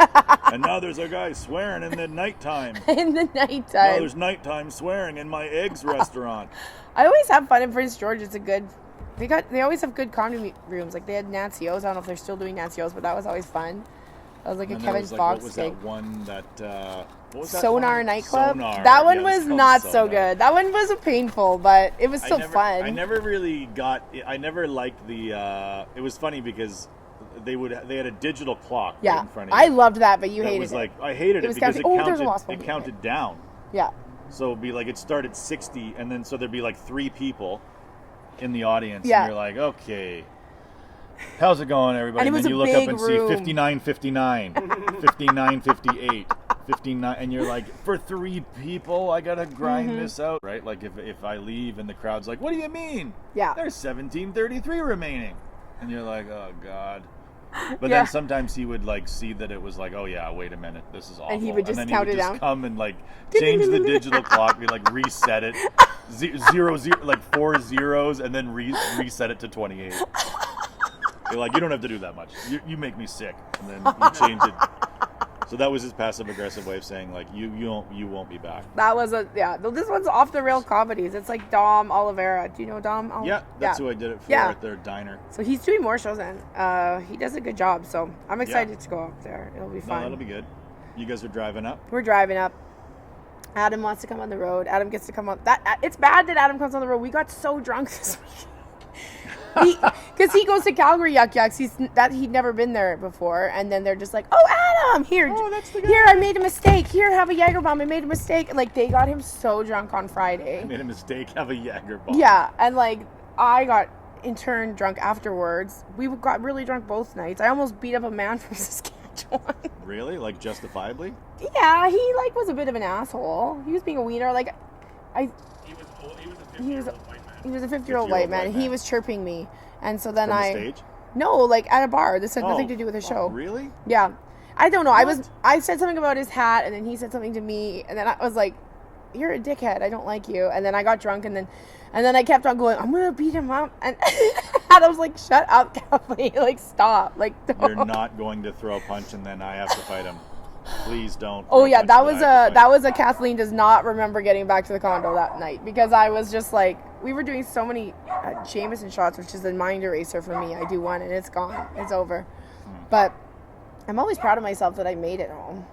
S3: And now there's a guy swearing in the nighttime.
S1: In the nighttime.
S3: Now there's nighttime swearing in my eggs restaurant.
S1: I always have fun in Prince George. It's a good. They always have good comedy rooms. Like they had Nancy O's. I don't know if they're still doing Nancy O's, but that was always fun. That was like a Kevin Fox
S3: what was
S1: thing.
S3: that one that what was that
S1: Sonar
S3: one?
S1: nightclub.
S3: Sonar.
S1: That one
S3: Yeah,
S1: was
S3: it's called
S1: not so
S3: Sonar.
S1: good. That one was painful, but it was still fun.
S3: I never really got. I never liked the. It was funny because they had a digital clock right in front of you.
S1: I loved that, but you
S3: That
S1: hated
S3: was
S1: it.
S3: like I hated it
S1: was
S3: because
S1: counting- there's a wasp
S3: it
S1: on
S3: counted down.
S1: Yeah.
S3: So it'd be like it started 60, and then so there'd be like 3 people in the audience,
S1: Yeah.
S3: and you're like, okay. How's it going, everybody?
S1: And it was
S3: then
S1: a
S3: you look up
S1: big
S3: and
S1: room.
S3: see 59:59, 59:58, 59, and you're like, for 3 people, I gotta grind
S1: Mm-hmm.
S3: this out, right? Like if I leave and the crowd's like, what do you mean?
S1: Yeah.
S3: There's 17:33 remaining, and you're like, oh god. But
S1: Yeah.
S3: then sometimes he would like see that it was like, oh yeah, wait a minute, this is awful.
S1: And he would just
S3: then
S1: count
S3: he would
S1: it
S3: just
S1: down.
S3: come and like change the digital clock, be like reset it, 0, like 4 zeros, and then reset it to 28. You're like, you don't have to do that much. You make me sick, and then you change it. So that was his passive aggressive way of saying like, you won't be back.
S1: That was this one's off the rail comedies. It's like Dom Oliveira. Do you know Dom?
S3: Yeah, that's who I did it for
S1: Yeah.
S3: at their diner.
S1: So he's doing more shows then. He does a good job. So I'm excited to go up there. It'll be
S3: No,
S1: fun.
S3: that'll be good. You guys are driving up.
S1: We're driving up. Adam wants to come on the road. Adam gets to come on. It's bad that Adam comes on the road. We got so drunk this week. Because he goes to Calgary Yuck Yucks. He'd never been there before, and then they're just like, "Oh, Adam, here,
S3: that's the guy.
S1: here, I made a mistake. Here, have a Jager bomb. I made a mistake." Like they got him so drunk on Friday.
S3: Made a mistake. Have a Jager bomb.
S1: Yeah, and like I got in turn drunk afterwards. We got really drunk both nights. I almost beat up a man from Saskatchewan.
S3: Really? Like justifiably?
S1: Yeah, he like was a bit of an asshole. He was being a wiener. Like
S4: He was old. He was a 50-year-old white man.
S1: he was a 50-year-old white man. He was chirping me, and so then
S3: From the stage?
S1: No, like at a bar. This had
S3: Oh.
S1: nothing to do with the show.
S3: Really?
S1: Yeah. I don't know. I said something about his hat, and then he said something to me, and then I was like, "You're a dickhead. I don't like you." And then I got drunk, and then I kept on going, "I'm gonna beat him up," and Adam's like, "Shut up, Kathleen. Like, stop. Like, don't."
S3: You're not going to throw a punch and then I have to fight him. Please don't.
S1: Oh
S3: throw a
S1: yeah,
S3: punch
S1: that
S3: and
S1: was
S3: I have to
S1: that
S3: fight.
S1: was a Kathleen does not remember getting back to the condo that night, because I was just like, we were doing so many Jameson shots, which is a mind eraser for me. I do one and it's gone, it's over. But I'm always proud of myself that I made it home.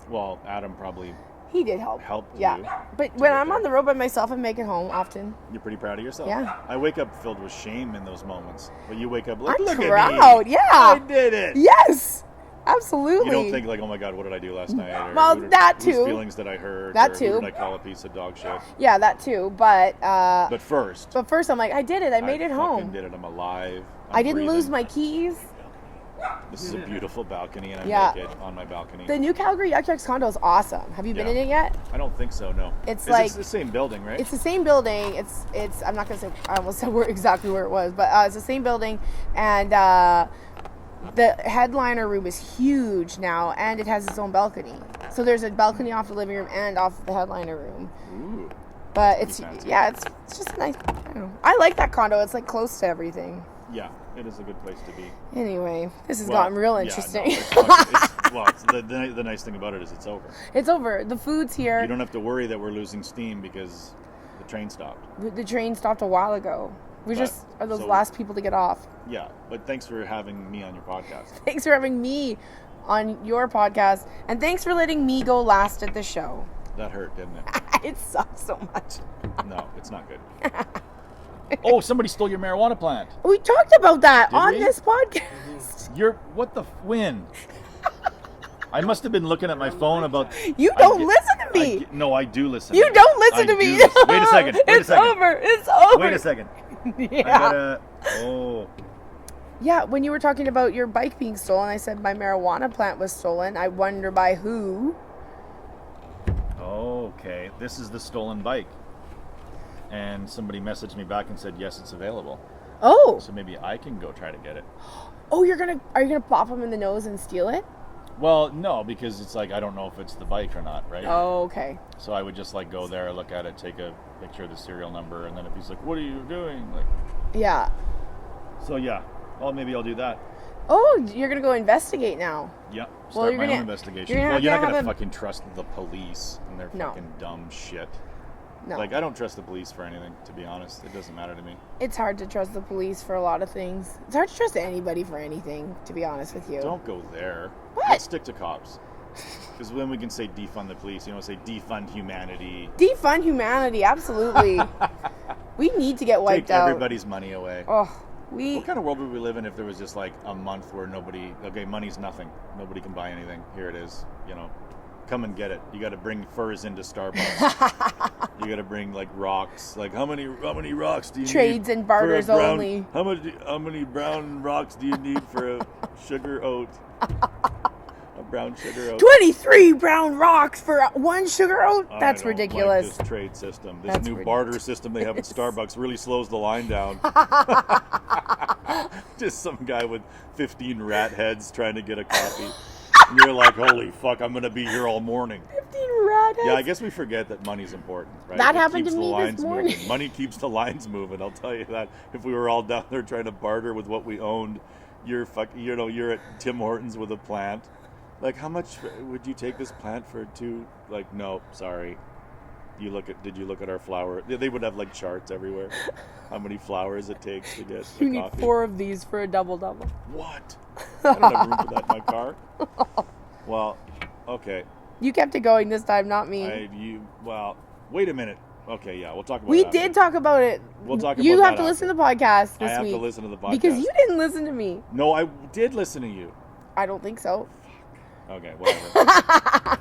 S3: Well, Adam probably
S1: He did help.
S3: helped you.
S1: Yeah, but
S3: to
S1: when
S3: get
S1: I'm
S3: there.
S1: on the road by myself and make it home often,
S3: You're pretty proud of yourself.
S1: Yeah.
S3: I wake up filled with shame in those moments. But you wake up like,
S1: I'm
S3: look
S1: proud.
S3: at me.
S1: Yeah.
S3: I did it.
S1: Yes, absolutely.
S3: You don't think like, oh my God, what did I do last night? Or
S1: Well, that
S3: whose
S1: too.
S3: feelings did I hurt?
S1: That
S3: or
S1: too.
S3: Who did I call a piece of dog shit?
S1: Yeah, that too. But
S3: But first,
S1: first I'm like, I did it. I made it
S3: fucking
S1: home.
S3: Did it. I'm alive.
S1: I didn't lose
S3: breathing.
S1: my keys.
S3: This is a beautiful balcony, and I'm
S1: Yeah.
S3: naked on my balcony.
S1: The new Calgary Yuck Yucks condo is awesome. Have you been
S3: Yeah.
S1: in it yet?
S3: I don't think so. No.
S1: It's
S3: Is
S1: like-
S3: it's the same building, right?
S1: It's the same building. It's. I'm not gonna say. I almost said exactly where it was, but it's the same building, and the headliner room is huge now, and it has its own balcony. So there's a balcony off the living room and off the headliner room.
S3: Ooh.
S1: But it's
S3: fancy.
S1: yeah, it's just nice. I don't know. I like that condo. It's like close to everything.
S3: Yeah, it is a good place to be.
S1: Anyway, this has
S3: Well,
S1: gotten real
S3: yeah,
S1: interesting.
S3: no, it's the nice thing about it is it's over.
S1: It's over. The food's here.
S3: You don't have to worry that we're losing steam because the train stopped.
S1: The train stopped a while ago. We
S3: But-
S1: just are those
S3: so-
S1: last people to get off.
S3: Yeah, but thanks for having me on your podcast.
S1: Thanks for having me on your podcast, and thanks for letting me go last at the show.
S3: That hurt, didn't it?
S1: It sucks so much.
S3: No, it's not good. Oh, somebody stole your marijuana plant.
S1: We talked about that
S3: Did
S1: on
S3: we?
S1: this podcast.
S3: You're what the when? I must have been looking at my phone about.
S1: You
S3: I
S1: don't
S3: get-
S1: listen to me.
S3: No, I do listen.
S1: You
S3: to
S1: don't listen to
S3: I
S1: me.
S3: do listen. Wait a second. Wait a
S1: It's
S3: second.
S1: over. It's over.
S3: Wait a second. I
S1: Yeah.
S3: gotta. Oh.
S1: Yeah, when you were talking about your bike being stolen, I said my marijuana plant was stolen. I wonder by who.
S3: Okay, this is the stolen bike. And somebody messaged me back and said, yes, it's available.
S1: Oh.
S3: So maybe I can go try to get it.
S1: Oh, are you gonna pop them in the nose and steal it?
S3: Well, no, because it's like I don't know if it's the bike or not, right?
S1: Oh, okay.
S3: So I would just like go there, look at it, take a picture of the serial number, and then if he's like, "What are you doing?" Like,
S1: Yeah.
S3: so yeah. Well, maybe I'll do that.
S1: Oh, you're gonna go investigate now.
S3: Yeah.
S1: Well,
S3: Start
S1: you're
S3: my
S1: gonna-
S3: own investigation.
S1: you're gonna
S3: Well,
S1: have
S3: you're
S1: to
S3: not gonna
S1: have a-
S3: fucking trust the police and their
S1: No.
S3: fucking dumb shit.
S1: No.
S3: Like I don't trust the police for anything. To be honest, it doesn't matter to me.
S1: It's hard to trust the police for a lot of things. It's hard to trust anybody for anything, to be honest with you.
S3: Don't go there.
S1: What?
S3: Let's stick to cops. Because then we can say defund the police. You know, say defund humanity.
S1: Defund humanity, absolutely. We need to get wiped
S3: Take
S1: out.
S3: everybody's money away.
S1: Oh,
S3: What kind of world would we live in if there was just like a month where money's nothing. Nobody can buy anything. Here it is. You know, come and get it. You got to bring furs into Starbucks. You got to bring like rocks. Like how many rocks do you
S1: Trades
S3: need
S1: and barters
S3: for a brown,
S1: only.
S3: How many brown rocks do you need for a sugar oat? A brown sugar oat.
S1: 23 brown rocks for one sugar oat? That's
S3: I don't
S1: ridiculous.
S3: Like this trade system, this
S1: That's
S3: new barter system they have at Starbucks really slows the line down. Just some guy with 15 rat heads trying to get a coffee. And you're like, holy fuck, I'm going to be here all morning.
S1: 15 rat heads.
S3: Yeah, I guess we forget that money's important, right?
S1: That
S3: It
S1: happened
S3: keeps
S1: to
S3: the
S1: me this
S3: lines
S1: morning.
S3: moving. Money keeps the lines moving, I'll tell you that. If we were all down there trying to barter with what we owned, you're at Tim Hortons with a plant. Like, how much would you take this plant for two? Like, no, sorry. Did you look at our flower? They would have like charts everywhere. How many flowers it takes to get the
S1: You need
S3: coffee.
S1: 4 of these for a double-double.
S3: What? I don't have room for that in my car. Well, okay.
S1: You kept it going this time, not me.
S3: Wait a minute. Okay, yeah, we'll talk about
S1: We
S3: that
S1: did
S3: later.
S1: talk about it.
S3: We'll talk
S1: You
S3: about
S1: have
S3: that
S1: to listen to
S3: after.
S1: the podcast
S3: I
S1: this
S3: have
S1: week.
S3: to listen to the podcast.
S1: Because you didn't listen to me.
S3: No, I did listen to you.
S1: I don't think so.
S3: Okay, whatever.